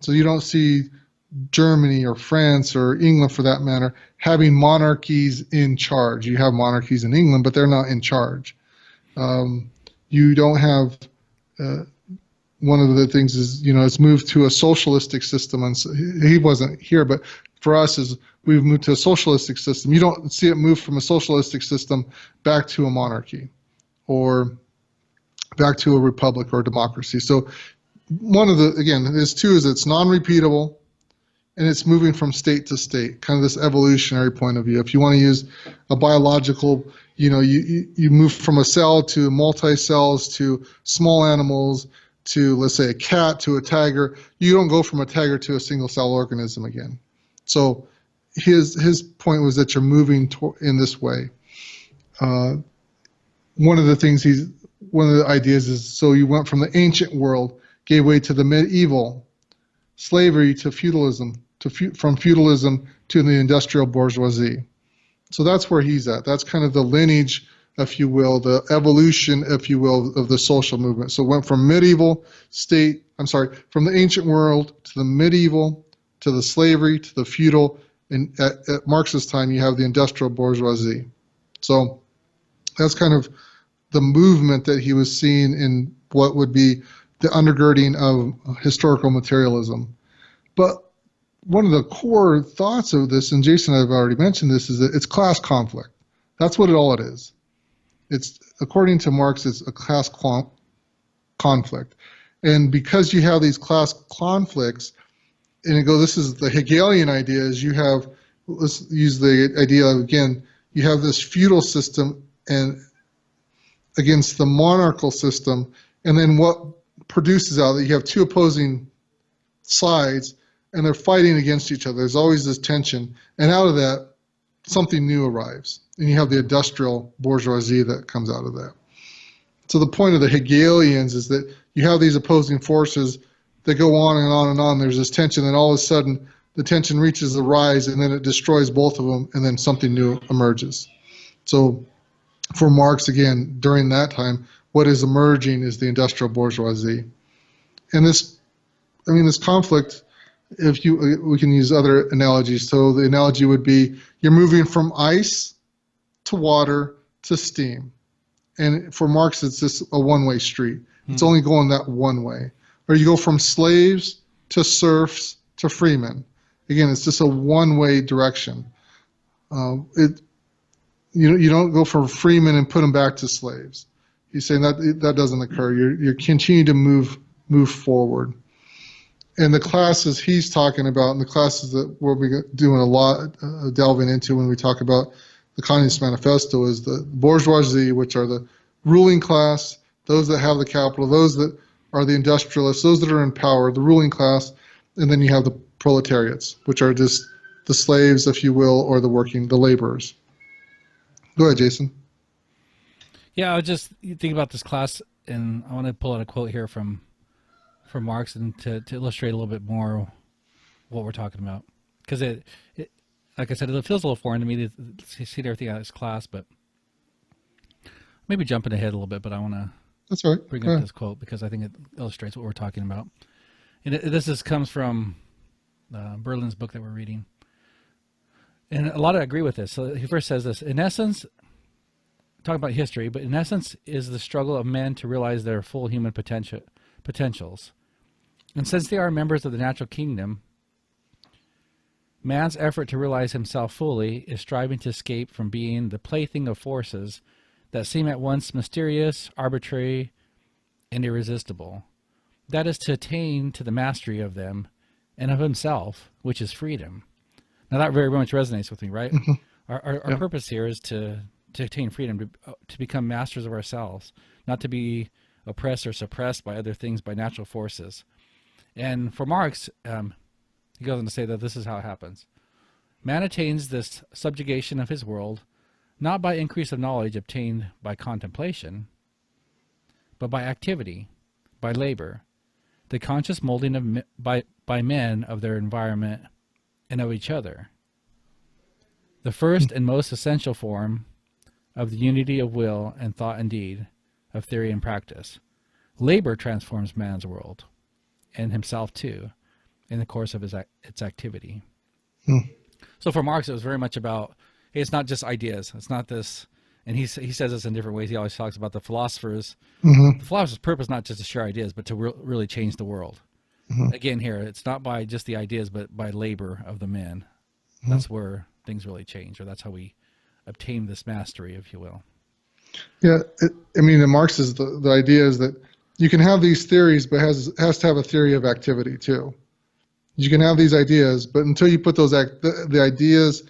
So you don't see Germany or France or England, for that matter, having monarchies in charge. You have monarchies in England, but they're not in charge. You don't have. One of the things is, it's moved to a socialistic system, and so he wasn't here, but for us is we've moved to a socialistic system. You don't see it move from a socialistic system back to a monarchy or back to a republic or a democracy. So one of there's two is it's non-repeatable. and it's moving from state to state, kind of this evolutionary point of view. If you want to use a biological, you move from a cell to multi-cells to small animals to, let's say, a cat to a tiger. You don't go from a tiger to a single cell organism again. So his point was that you're moving in this way. One of the ideas is, so you went from the ancient world, gave way to the medieval, slavery to feudalism, from feudalism to the industrial bourgeoisie. So that's where he's at. That's kind of the lineage, if you will, the evolution, if you will, of the social movement. So it went from from the ancient world to the medieval, to the slavery, to the feudal, and at Marx's time, you have the industrial bourgeoisie. So that's kind of the movement that he was seeing in what would be the undergirding of historical materialism. But one of the core thoughts of this, and Jason, I've already mentioned this, is that it's class conflict. That's what all it is. It's, according to Marx, it's a class conflict. And because you have these class conflicts, and this is the Hegelian idea, is you have, let's use the idea of, again, you have this feudal system and against the monarchical system, and then what produces out of it, you have two opposing sides, and they're fighting against each other. There's always this tension, and out of that, something new arrives, and you have the industrial bourgeoisie that comes out of that. So the point of the Hegelians is that you have these opposing forces that go on and on and on. There's this tension, and all of a sudden, the tension reaches the rise, and then it destroys both of them, and then something new emerges. So for Marx, again, during that time, what is emerging is the industrial bourgeoisie. And this conflict, we can use other analogies. So the analogy would be, you're moving from ice to water to steam. And for Marx, it's just a one-way street. It's only going that one way. Or you go from slaves to serfs to freemen. Again, it's just a one-way direction. You don't go from freemen and put them back to slaves. He's saying that doesn't occur. You continue to move forward. And the classes he's talking about, and the classes that we'll be doing a lot delving into when we talk about the Communist Manifesto, is the bourgeoisie, which are the ruling class, those that have the capital, those that are the industrialists, those that are in power, the ruling class, and then you have the proletariats, which are just the slaves, if you will, or the laborers. Go ahead, Jason. Yeah, I was just thinking about this class, and I want to pull out a quote here from Marx, and to illustrate a little bit more what we're talking about, because it like I said, it feels a little foreign to me to see everything out of this class, but maybe jumping ahead a little bit. But I want to bring up this quote because I think it illustrates what we're talking about, and this comes from Berlin's book that we're reading. And a lot of I agree with this. So he first says this: in essence, talking about history, but in essence is the struggle of men to realize their full human potentials. And since they are members of the natural kingdom, man's effort to realize himself fully is striving to escape from being the plaything of forces that seem at once mysterious, arbitrary, and irresistible. That is to attain to the mastery of them and of himself, which is freedom. Now that very much resonates with me, right? Mm-hmm. Our purpose here is to attain freedom, to become masters of ourselves, not to be oppressed or suppressed by other things, by natural forces. And for Marx, he goes on to say that this is how it happens. Man attains this subjugation of his world, not by increase of knowledge obtained by contemplation, but by activity, by labor, the conscious molding of by men of their environment and of each other. The first and most essential form of the unity of will and thought and deed, of theory and practice. Labor transforms man's world, and himself too, in the course of its activity. So for Marx, it was very much about, hey, it's not just ideas. It's not this, and he says this in different ways. He always talks about the philosophers. Mm-hmm. The philosopher's purpose is not just to share ideas, but to really change the world. Mm-hmm. Again, here, it's not by just the ideas, but by labor of the men. Mm-hmm. That's where things really change, or that's how we obtain this mastery, if you will. Yeah, in Marx's, the idea is that you can have these theories, but has to have a theory of activity too. You can have these ideas, but until you put the ideas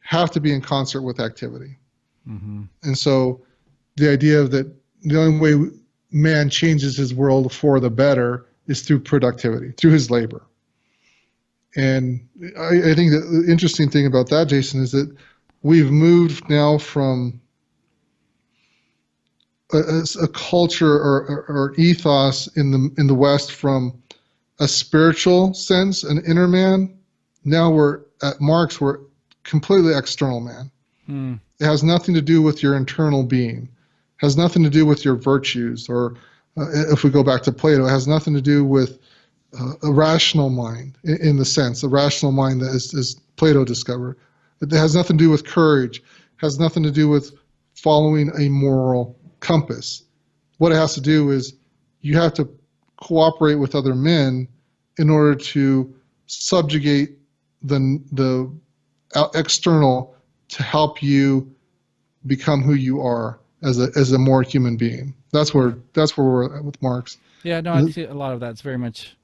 have to be in concert with activity. Mm-hmm. And so the idea of that the only way man changes his world for the better is through productivity, through his labor. And I think the interesting thing about that, Jason, is that we've moved now from a culture or ethos in the West from a spiritual sense, an inner man. Now we're at Marx, we're completely external man. Hmm. It has nothing to do with your internal being. It has nothing to do with your virtues, or if we go back to Plato, it has nothing to do with a rational mind in the sense, a rational mind that is Plato discovered. It has nothing to do with courage. It has nothing to do with following a moral compass. What it has to do is you have to cooperate with other men in order to subjugate the external to help you become who you are as a more human being. That's where we're at with Marx. Yeah, no, I see a lot of that's very much,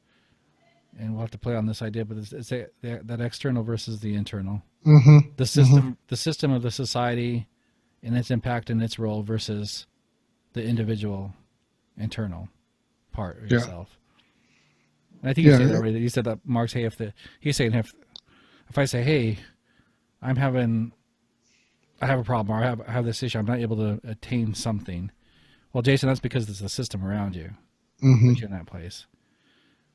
and we'll have to play on this idea, but it's that external versus the internal. Mm-hmm. The system, the system of the society and its impact and its role versus the individual internal part of yourself. And I think you said that already. You said that Marx, hey, he's saying if I say, hey, I have a problem, or I have this issue, I'm not able to attain something. Well, Jason, that's because there's a system around you, put you in that place.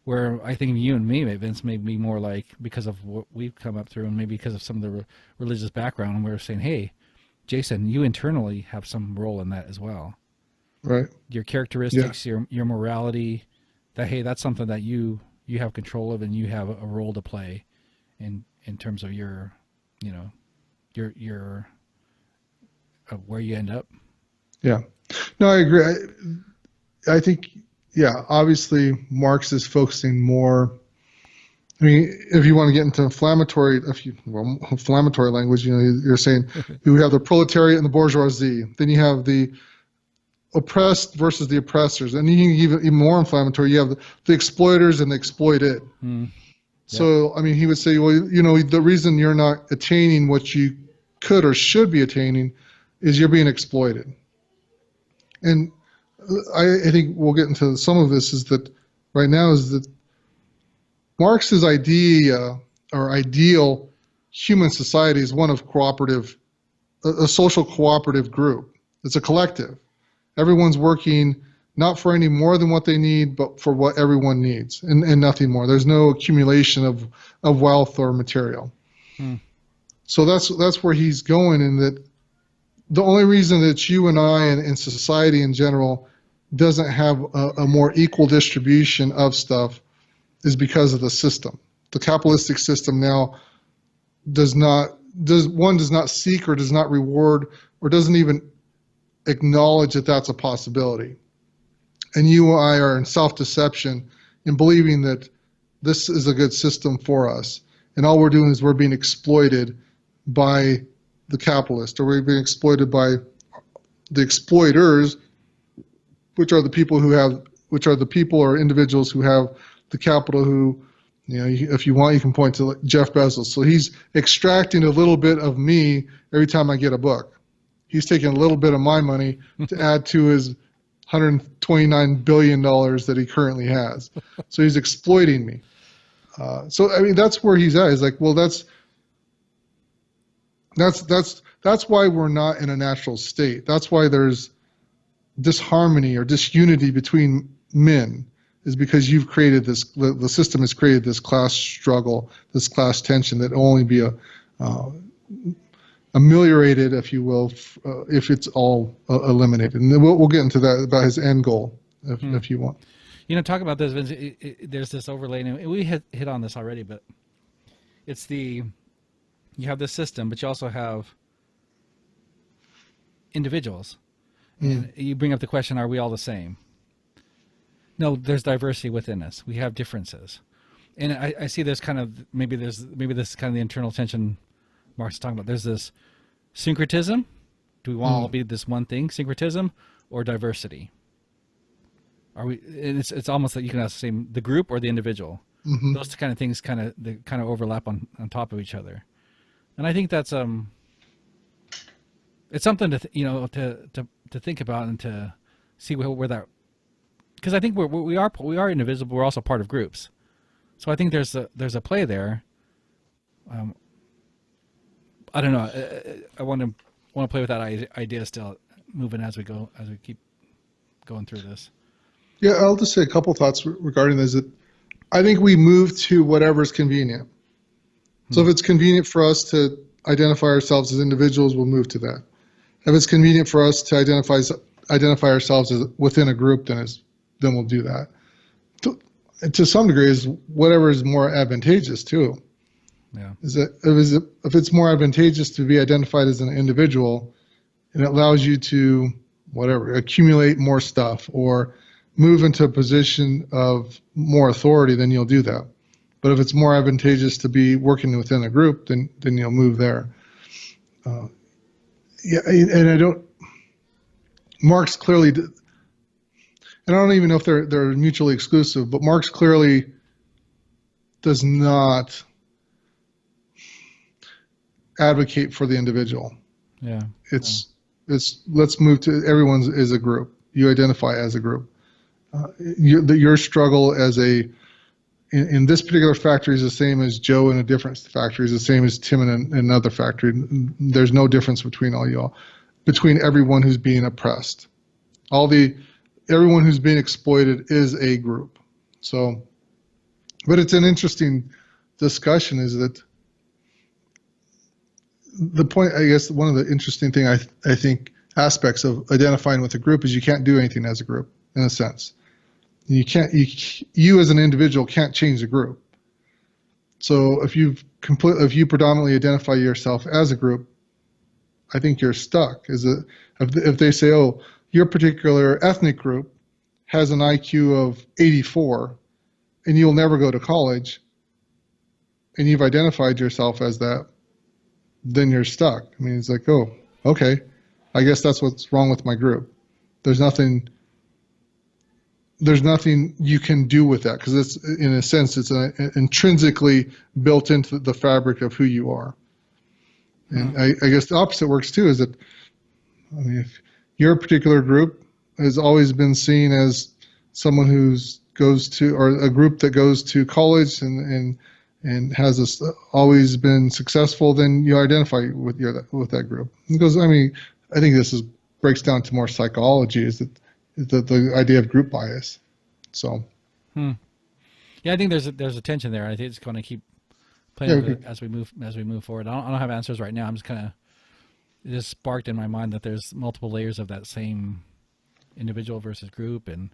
Where I think you and me, Vince, may be more like, because of what we've come up through, and maybe because of some of the religious background, and we're saying, hey, Jason, you internally have some role in that as well. Right. Your characteristics, your morality, that, hey, that's something that you have control of, and you have a role to play in terms of your where you end up. Yeah. No, I agree. I think, yeah, obviously Marx is focusing more. I mean, if you want to get into inflammatory language, you're saying you have the proletariat and the bourgeoisie. Then you have the oppressed versus the oppressors. And even more inflammatory, you have the exploiters and the exploited. Mm. So, I mean, he would say, well, the reason you're not attaining what you could or should be attaining is you're being exploited. And I think we'll get into some of this, is that right now is that Marx's idea or ideal human society is one of a social cooperative group. It's a collective. Everyone's working not for any more than what they need, but for what everyone needs, and nothing more. There's no accumulation of wealth or material. So that's where he's going, in that the only reason that you and I and society in general doesn't have a more equal distribution of stuff is because of the system. The capitalistic system now does not seek or does not reward or doesn't even acknowledge that that's a possibility. And you and I are in self-deception in believing that this is a good system for us. And all we're doing is we're being exploited by the capitalist, or we're being exploited by the exploiters, which are the people or individuals who have the capital, who, if you want, you can point to Jeff Bezos. So he's extracting a little bit of me every time I get a book. He's taking a little bit of my money to add to his $129 billion that he currently has. So he's exploiting me. So, I mean, that's where he's at. He's like, well, that's why we're not in a natural state. That's why there's disharmony or disunity between men, is because you've created this, the system has created this class struggle, this class tension that will only be ameliorated, if you will, if it's all eliminated. And we'll get into that about his end goal, if you want. Talk about this, Vince. There's this overlay, and we hit on this already, but it's you have this system, but you also have individuals. And you bring up the question, are we all the same? No, there's diversity within us. We have differences. And I see there's kind of, maybe this is kind of the internal tension Marx is talking about. There's this syncretism. Do we want to all be this one thing, syncretism, or diversity? Are we? And it's almost like you can ask the same, the group or the individual. Hmm. Those kind of things they kind of overlap on top of each other, and I think that's it's something to to think about and to see where that, because I think we are indivisible. But we're also part of groups, so I think there's a play there. Um, I don't know. I want to play with that idea still, moving as we keep going through this. Yeah, I'll just say a couple thoughts regarding this. That I think we move to whatever's convenient. So Hmm. if it's convenient for us to identify ourselves as individuals, we'll move to that. If it's convenient for us to identify ourselves as within a group, then we'll do that. To some degree, is whatever is more advantageous too. Yeah. Is that if it's more advantageous to be identified as an individual, and it allows you to whatever accumulate more stuff or move into a position of more authority, then you'll do that. But if it's more advantageous to be working within a group, then you'll move there. Uh, yeah, and I don't. Marx clearly, and I don't even know if they're mutually exclusive, but Marx clearly does not advocate for the individual. Yeah. It's let's move to everyone's is a group. You identify as a group. Your struggle as in this particular factory is the same as Joe in a different factory, is the same as Tim in another factory. There's no difference between all y'all, between everyone who's being oppressed. Everyone who's being exploited is a group. So, but it's an interesting discussion. Is that the point? I guess one of the interesting thing I think aspects of identifying with a group is you can't do anything as a group in a sense. You as an individual can't change the group. So if you predominantly identify yourself as a group, I think you're stuck. If they say, oh, your particular ethnic group has an IQ of 84 and you'll never go to college, and you've identified yourself as that, then you're stuck. I mean, it's like, oh, okay, I guess that's what's wrong with my group. There's nothing you can do with that because it's, in a sense, it's intrinsically built into the fabric of who you are. And I guess the opposite works too. Is that, I mean, if your particular group has always been seen as someone or a group that goes to college and has always been successful, then you identify with that group. Because I mean, I think breaks down to more psychology. Is that the idea of group bias. So, Yeah, I think there's a tension there. I think it's going to keep playing with it as we move forward. I don't have answers right now. I'm just kind of, it just sparked in my mind that there's multiple layers of that same individual versus group and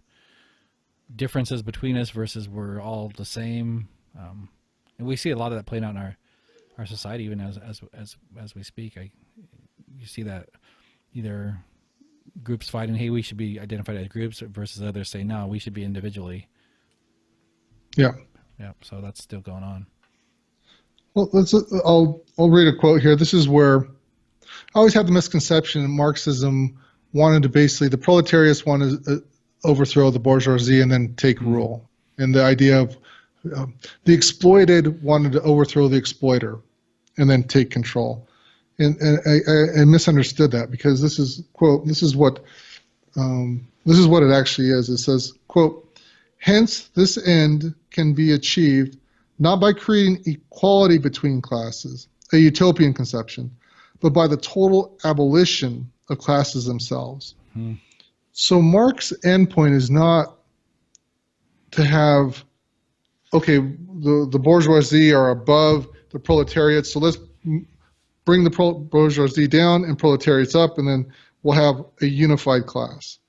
differences between us versus we're all the same. And we see a lot of that playing out in our society even as we speak. You see that either groups fighting, hey, we should be identified as groups, versus others saying, no, we should be individually. yeah. Yeah, so that's still going on. Well, I'll read a quote here. This is where I always had the misconception that Marxism wanted to the proletariats wanted to overthrow the bourgeoisie and then take rule. And the idea of the exploited wanted to overthrow the exploiter and then take control. And I misunderstood that because this is what it actually is. It says, quote, hence this end can be achieved not by creating equality between classes, a utopian conception, but by the total abolition of classes themselves. So Marx's endpoint is not to have, okay, the bourgeoisie are above the proletariat, so let's bring the bourgeoisie down and proletariats up, and then we'll have a unified class.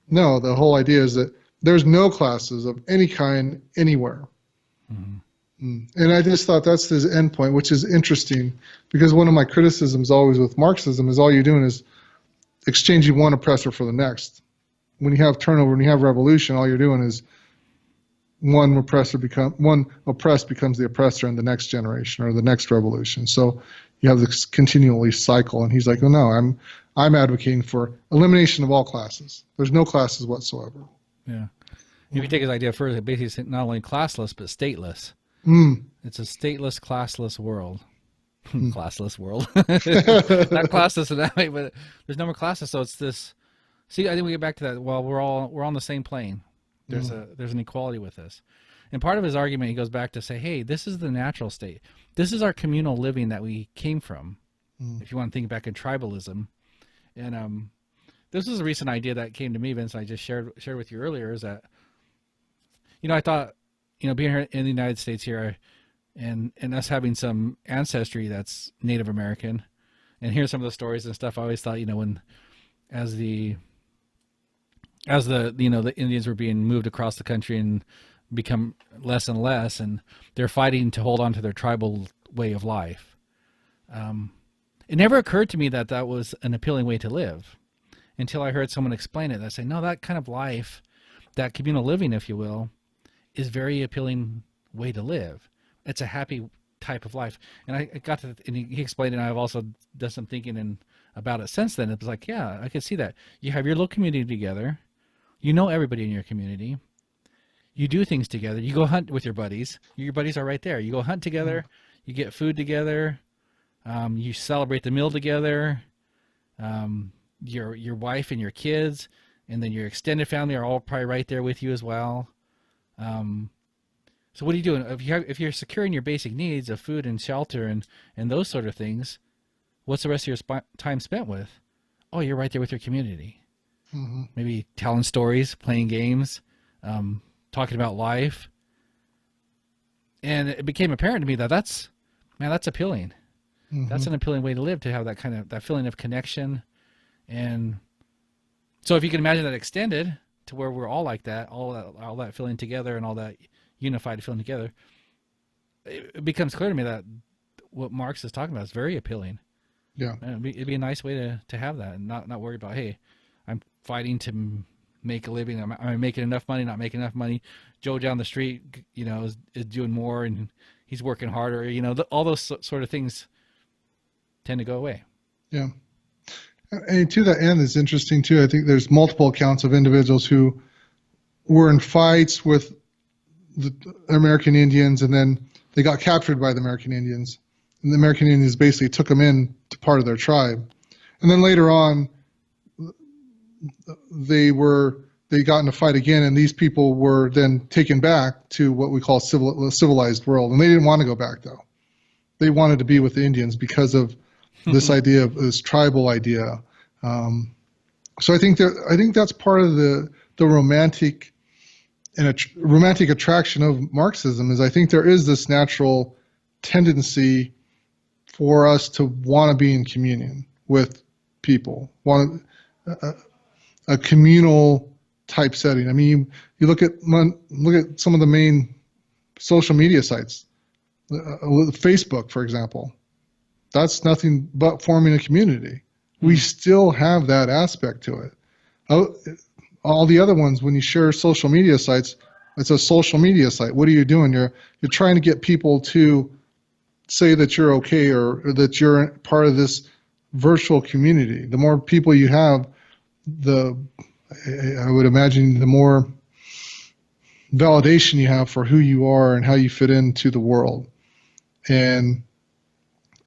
No, the whole idea is that there's no classes of any kind anywhere. And I just thought that's his endpoint, which is interesting because one of my criticisms always with Marxism is all you're doing is exchanging one oppressor for the next. When you have turnover, when you have revolution, all you're doing is one oppressed becomes the oppressor in the next generation or the next revolution. So you have this continually cycle. And he's like, well, no, I'm advocating for elimination of all classes. There's no classes whatsoever. Yeah. If you take his idea further, basically it's not only classless but stateless. Mm. It's a stateless, classless world. Mm. Classless world. Not classless in that way, but there's no more classes. So it's this. See, I think we get back to that. Well, we're on the same plane. There's an equality with this. And part of his argument, he goes back to say, hey, this is the natural state. This is our communal living that we came from. If you want to think back in tribalism. And this is a recent idea that came to me, Vince, I just shared with you earlier, is that, I thought, being here in the United States here and us having some ancestry that's Native American, and hear some of the stories and stuff, I always thought, when as the the Indians were being moved across the country and become less and less, and they're fighting to hold on to their tribal way of life. It never occurred to me that that was an appealing way to live until I heard someone explain it. I say, no, that kind of life, that communal living, if you will, is very appealing way to live. It's a happy type of life. And I got to, and he explained it, and I've also done some thinking about it since then. It was like, yeah, I could see that. You have your little community together. You know everybody in your community. You do things together. You go hunt with your buddies. Your buddies are right there. You go hunt together. You get food together. You celebrate the meal together. Your wife and your kids, and then your extended family are all probably right there with you as well. So what are you doing? If you're securing your basic needs of food and shelter and those sort of things, what's the rest of your time spent with? Oh, you're right there with your community. Mm-hmm. Maybe telling stories, playing games, talking about life. And it became apparent to me that that's appealing. Mm-hmm. That's an appealing way to live, to have that kind of that feeling of connection. And so if you can imagine that extended to where we're all like that, all that feeling together and all that unified feeling together, it becomes clear to me that what Marx is talking about is very appealing. Yeah. And it'd be a nice way to have that and not worry about, hey, I'm fighting to make a living. I'm making enough money, not making enough money. Joe down the street, is doing more and he's working harder. All those sort of things tend to go away. Yeah. And to that end, it's interesting too. I think there's multiple accounts of individuals who were in fights with the American Indians, and then they got captured by the American Indians. And the American Indians basically took them in to part of their tribe. And then later on, they got in a fight again, and these people were then taken back to what we call civilized world. And they didn't want to go back, though. They wanted to be with the Indians because of this idea of this tribal idea. So I think that's part of the romantic romantic attraction of Marxism. Is I think there is this natural tendency for us to want to be in communion with people, want a communal type setting. I mean, you look at some of the main social media sites, Facebook, for example. That's nothing but forming a community. We still have that aspect to it. All the other ones, when you share social media sites, it's a social media site. What are you doing? You're trying to get people to say that you're okay or that you're part of this virtual community. The more people you have, I would imagine the more validation you have for who you are and how you fit into the world. And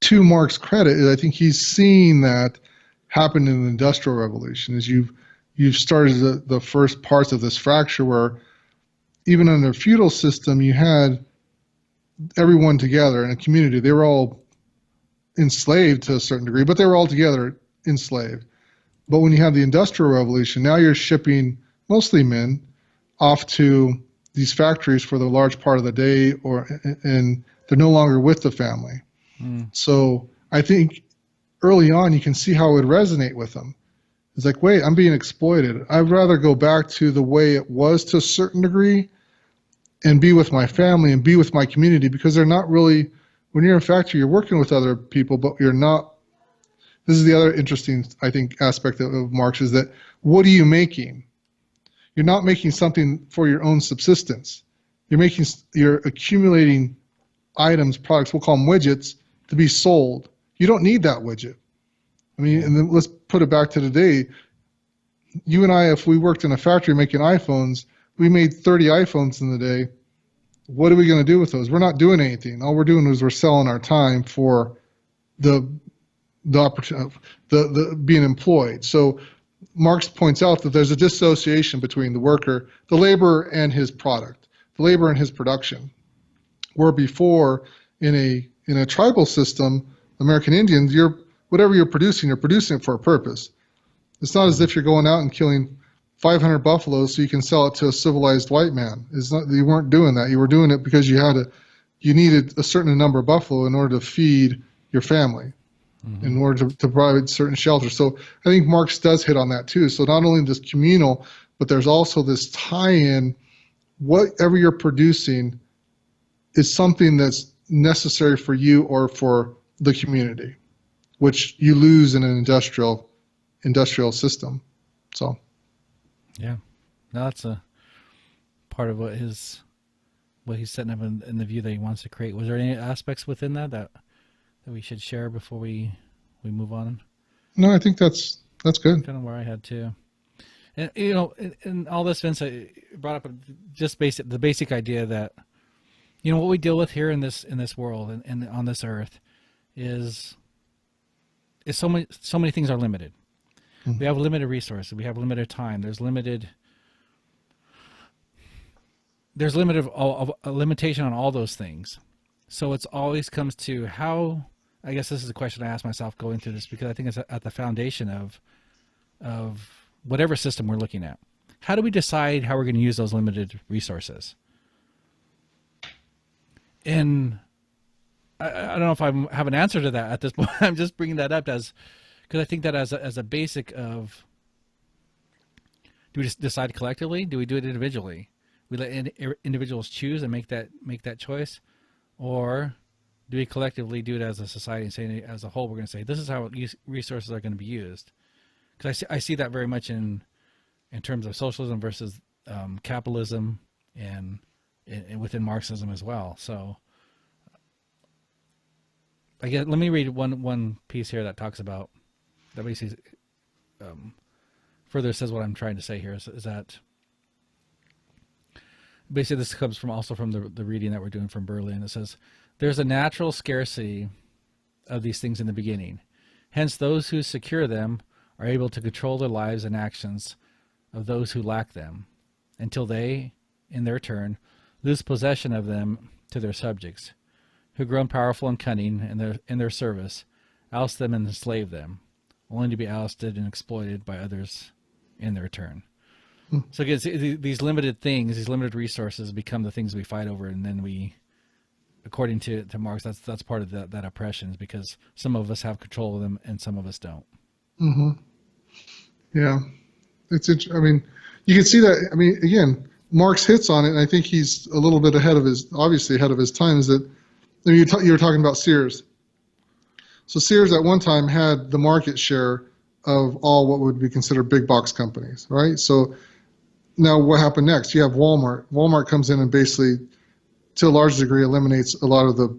to Marx's credit, I think he's seen that happen in the Industrial Revolution. As you've started the first parts of this fracture, where even under a feudal system, you had everyone together in a community. They were all enslaved to a certain degree, but they were all together enslaved. But when you have the Industrial Revolution, now you're shipping mostly men off to these factories for the large part of the day, and they're no longer with the family. So I think early on you can see how it would resonate with them. It's like, wait, I'm being exploited. I'd rather go back to the way it was to a certain degree and be with my family and be with my community, because they're not really, when you're in a factory, you're working with other people, but you're not. This is the other interesting, I think, aspect of Marx, is that what are you making? You're not making something for your own subsistence. You're accumulating items, products, we'll call them widgets, to be sold. You don't need that widget. I mean, and then let's put it back to today. You and I, if we worked in a factory making iPhones, we made 30 iPhones in the day. What are we going to do with those? We're not doing anything. All we're doing is we're selling our time for the opportunity, the being employed. So Marx points out that there's a dissociation between the worker, the laborer, and his product, the labor and his production. Where before in a tribal system, American Indians, whatever you're producing it for a purpose. It's not as if you're going out and killing 500 buffaloes so you can sell it to a civilized white man. It's not, you weren't doing that. You were doing it because you needed a certain number of buffalo in order to feed your family, in order to provide certain shelter. So I think Marx does hit on that too. So not only this communal, but there's also this tie-in. Whatever you're producing is something that's necessary for you or for the community, which you lose in an industrial system. So yeah, no, that's a part of what he's setting up in the view that he wants to create. Was there any aspects within that we should share before we move on? No, I think that's good. Kind of where I had to. And in all this, Vince, I brought up just the basic idea that what we deal with here in this world and on this earth is so many things are limited. Mm-hmm. We have limited resources. We have limited time. There's a limitation on all those things. So it's always comes to how. I guess this is a question I ask myself going through this, because I think it's at the foundation of whatever system we're looking at. How do we decide how we're going to use those limited resources? And I don't know if I have an answer to that at this point. I'm just bringing that up because I think that as a basic of, do we just decide collectively? Do we do it individually? We let individuals choose and make that choice, or do we collectively do it as a society and say, as a whole, we're going to say this is how resources are going to be used? Because I see that very much in terms of socialism versus capitalism and within Marxism as well. So I guess let me read one piece here that talks about that basically further says what I'm trying to say here is that basically this comes from the reading that we're doing from Berlin. It says there's a natural scarcity of these things in the beginning. Hence, those who secure them are able to control the lives and actions of those who lack them, until they, in their turn, lose possession of them to their subjects, who grown powerful and cunning in their service, oust them and enslave them, only to be ousted and exploited by others in their turn. So again, these limited things, these limited resources become the things we fight over, and then we, according to Marx, that's part of that oppression, is because some of us have control of them and some of us don't. Mm-hmm. Yeah, I mean, you can see that. I mean, again, Marx hits on it, and I think he's a little bit obviously ahead of his time. Is that, I mean, you were talking about Sears. So Sears at one time had the market share of all what would be considered big box companies, right? So now what happened next? You have Walmart. Walmart comes in and basically, to a large degree, eliminates a lot of the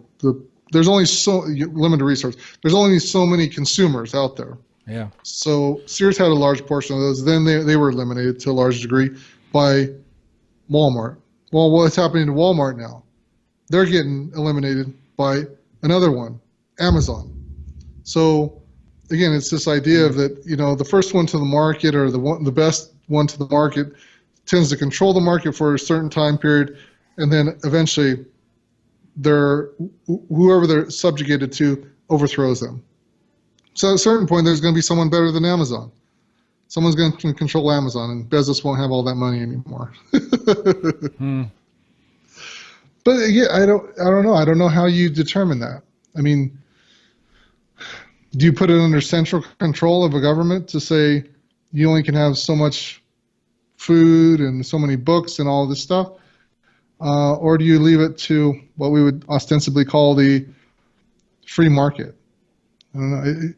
there's only so limited resource. There's only so many consumers out there. Yeah. So Sears had a large portion of those. Then they were eliminated to a large degree by Walmart. Well, what's happening to Walmart now? They're getting eliminated by another one, Amazon. So again, it's this idea of that, the first one to the market, or the best one to the market, tends to control the market for a certain time period, and then eventually whoever they're subjugated to overthrows them. So at a certain point, there's going to be someone better than Amazon. Someone's going to control Amazon, and Bezos won't have all that money anymore. But yeah, I don't know. I don't know how you determine that. I mean, do you put it under central control of a government to say you only can have so much food and so many books and all this stuff? Or do you leave it to what we would ostensibly call the free market? I don't know.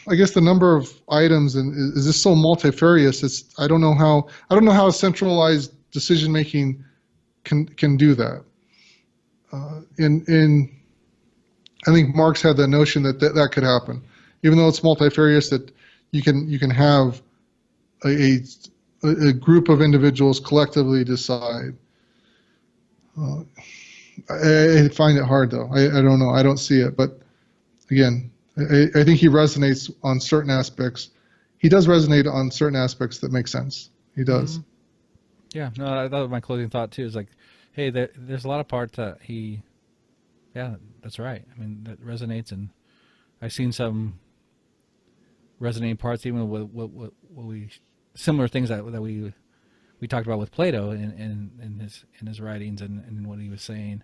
I guess the number of items is just so multifarious. I don't know how a centralized decision making can do that. I think Marx had the notion that could happen, even though it's multifarious. That you can have a, a group of individuals collectively decide. I find it hard, though. I don't know. I don't see it. But again, I think he resonates on certain aspects. He does resonate on certain aspects that make sense. He does. Yeah, no, that was my closing thought too. Is like, hey, there's a lot of parts that yeah, that's right. I mean, that resonates, and I've seen some resonating parts even with what we similar things that we talked about with Plato in his writings and what he was saying.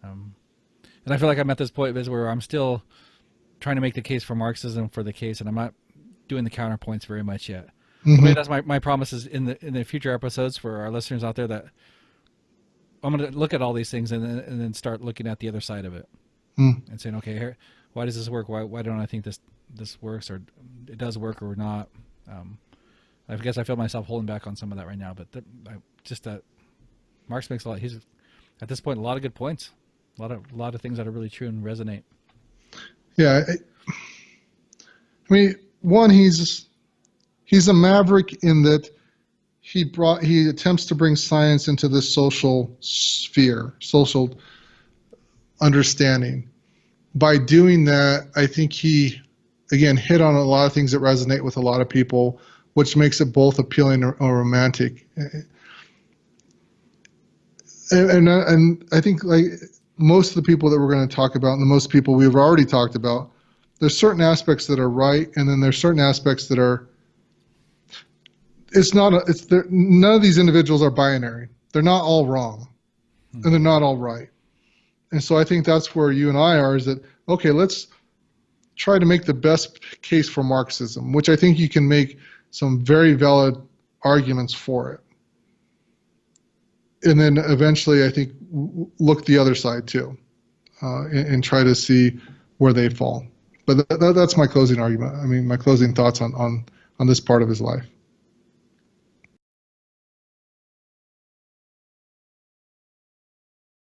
And I feel like I'm at this point where I'm still trying to make the case for Marxism for the case, and I'm not doing the counterpoints very much yet. So maybe that's my promises in the future episodes for our listeners out there, that I'm going to look at all these things and then start looking at the other side of it and saying, okay, here, why does this work? Why don't I think this works, or it does work or not? I guess I feel myself holding back on some of that right now, but just that Marx makes he's at this point a lot of good points, a lot of things that are really true and resonate. Yeah, I mean, one, he's a maverick in that he attempts to bring science into this social sphere, social understanding. By doing that, I think he, again, hit on a lot of things that resonate with a lot of people, which makes it both appealing or romantic. And I think, like most of the people that we're going to talk about, and the most people we've already talked about, there's certain aspects that are right, and then there's certain aspects that are. None of these individuals are binary. They're not all wrong, and they're not all right. And so I think that's where you and I are, is that, okay, let's try to make the best case for Marxism, which I think you can make some very valid arguments for it. And then eventually, I think, look the other side too, and try to see where they fall. But that's my closing argument. I mean, my closing thoughts on this part of his life.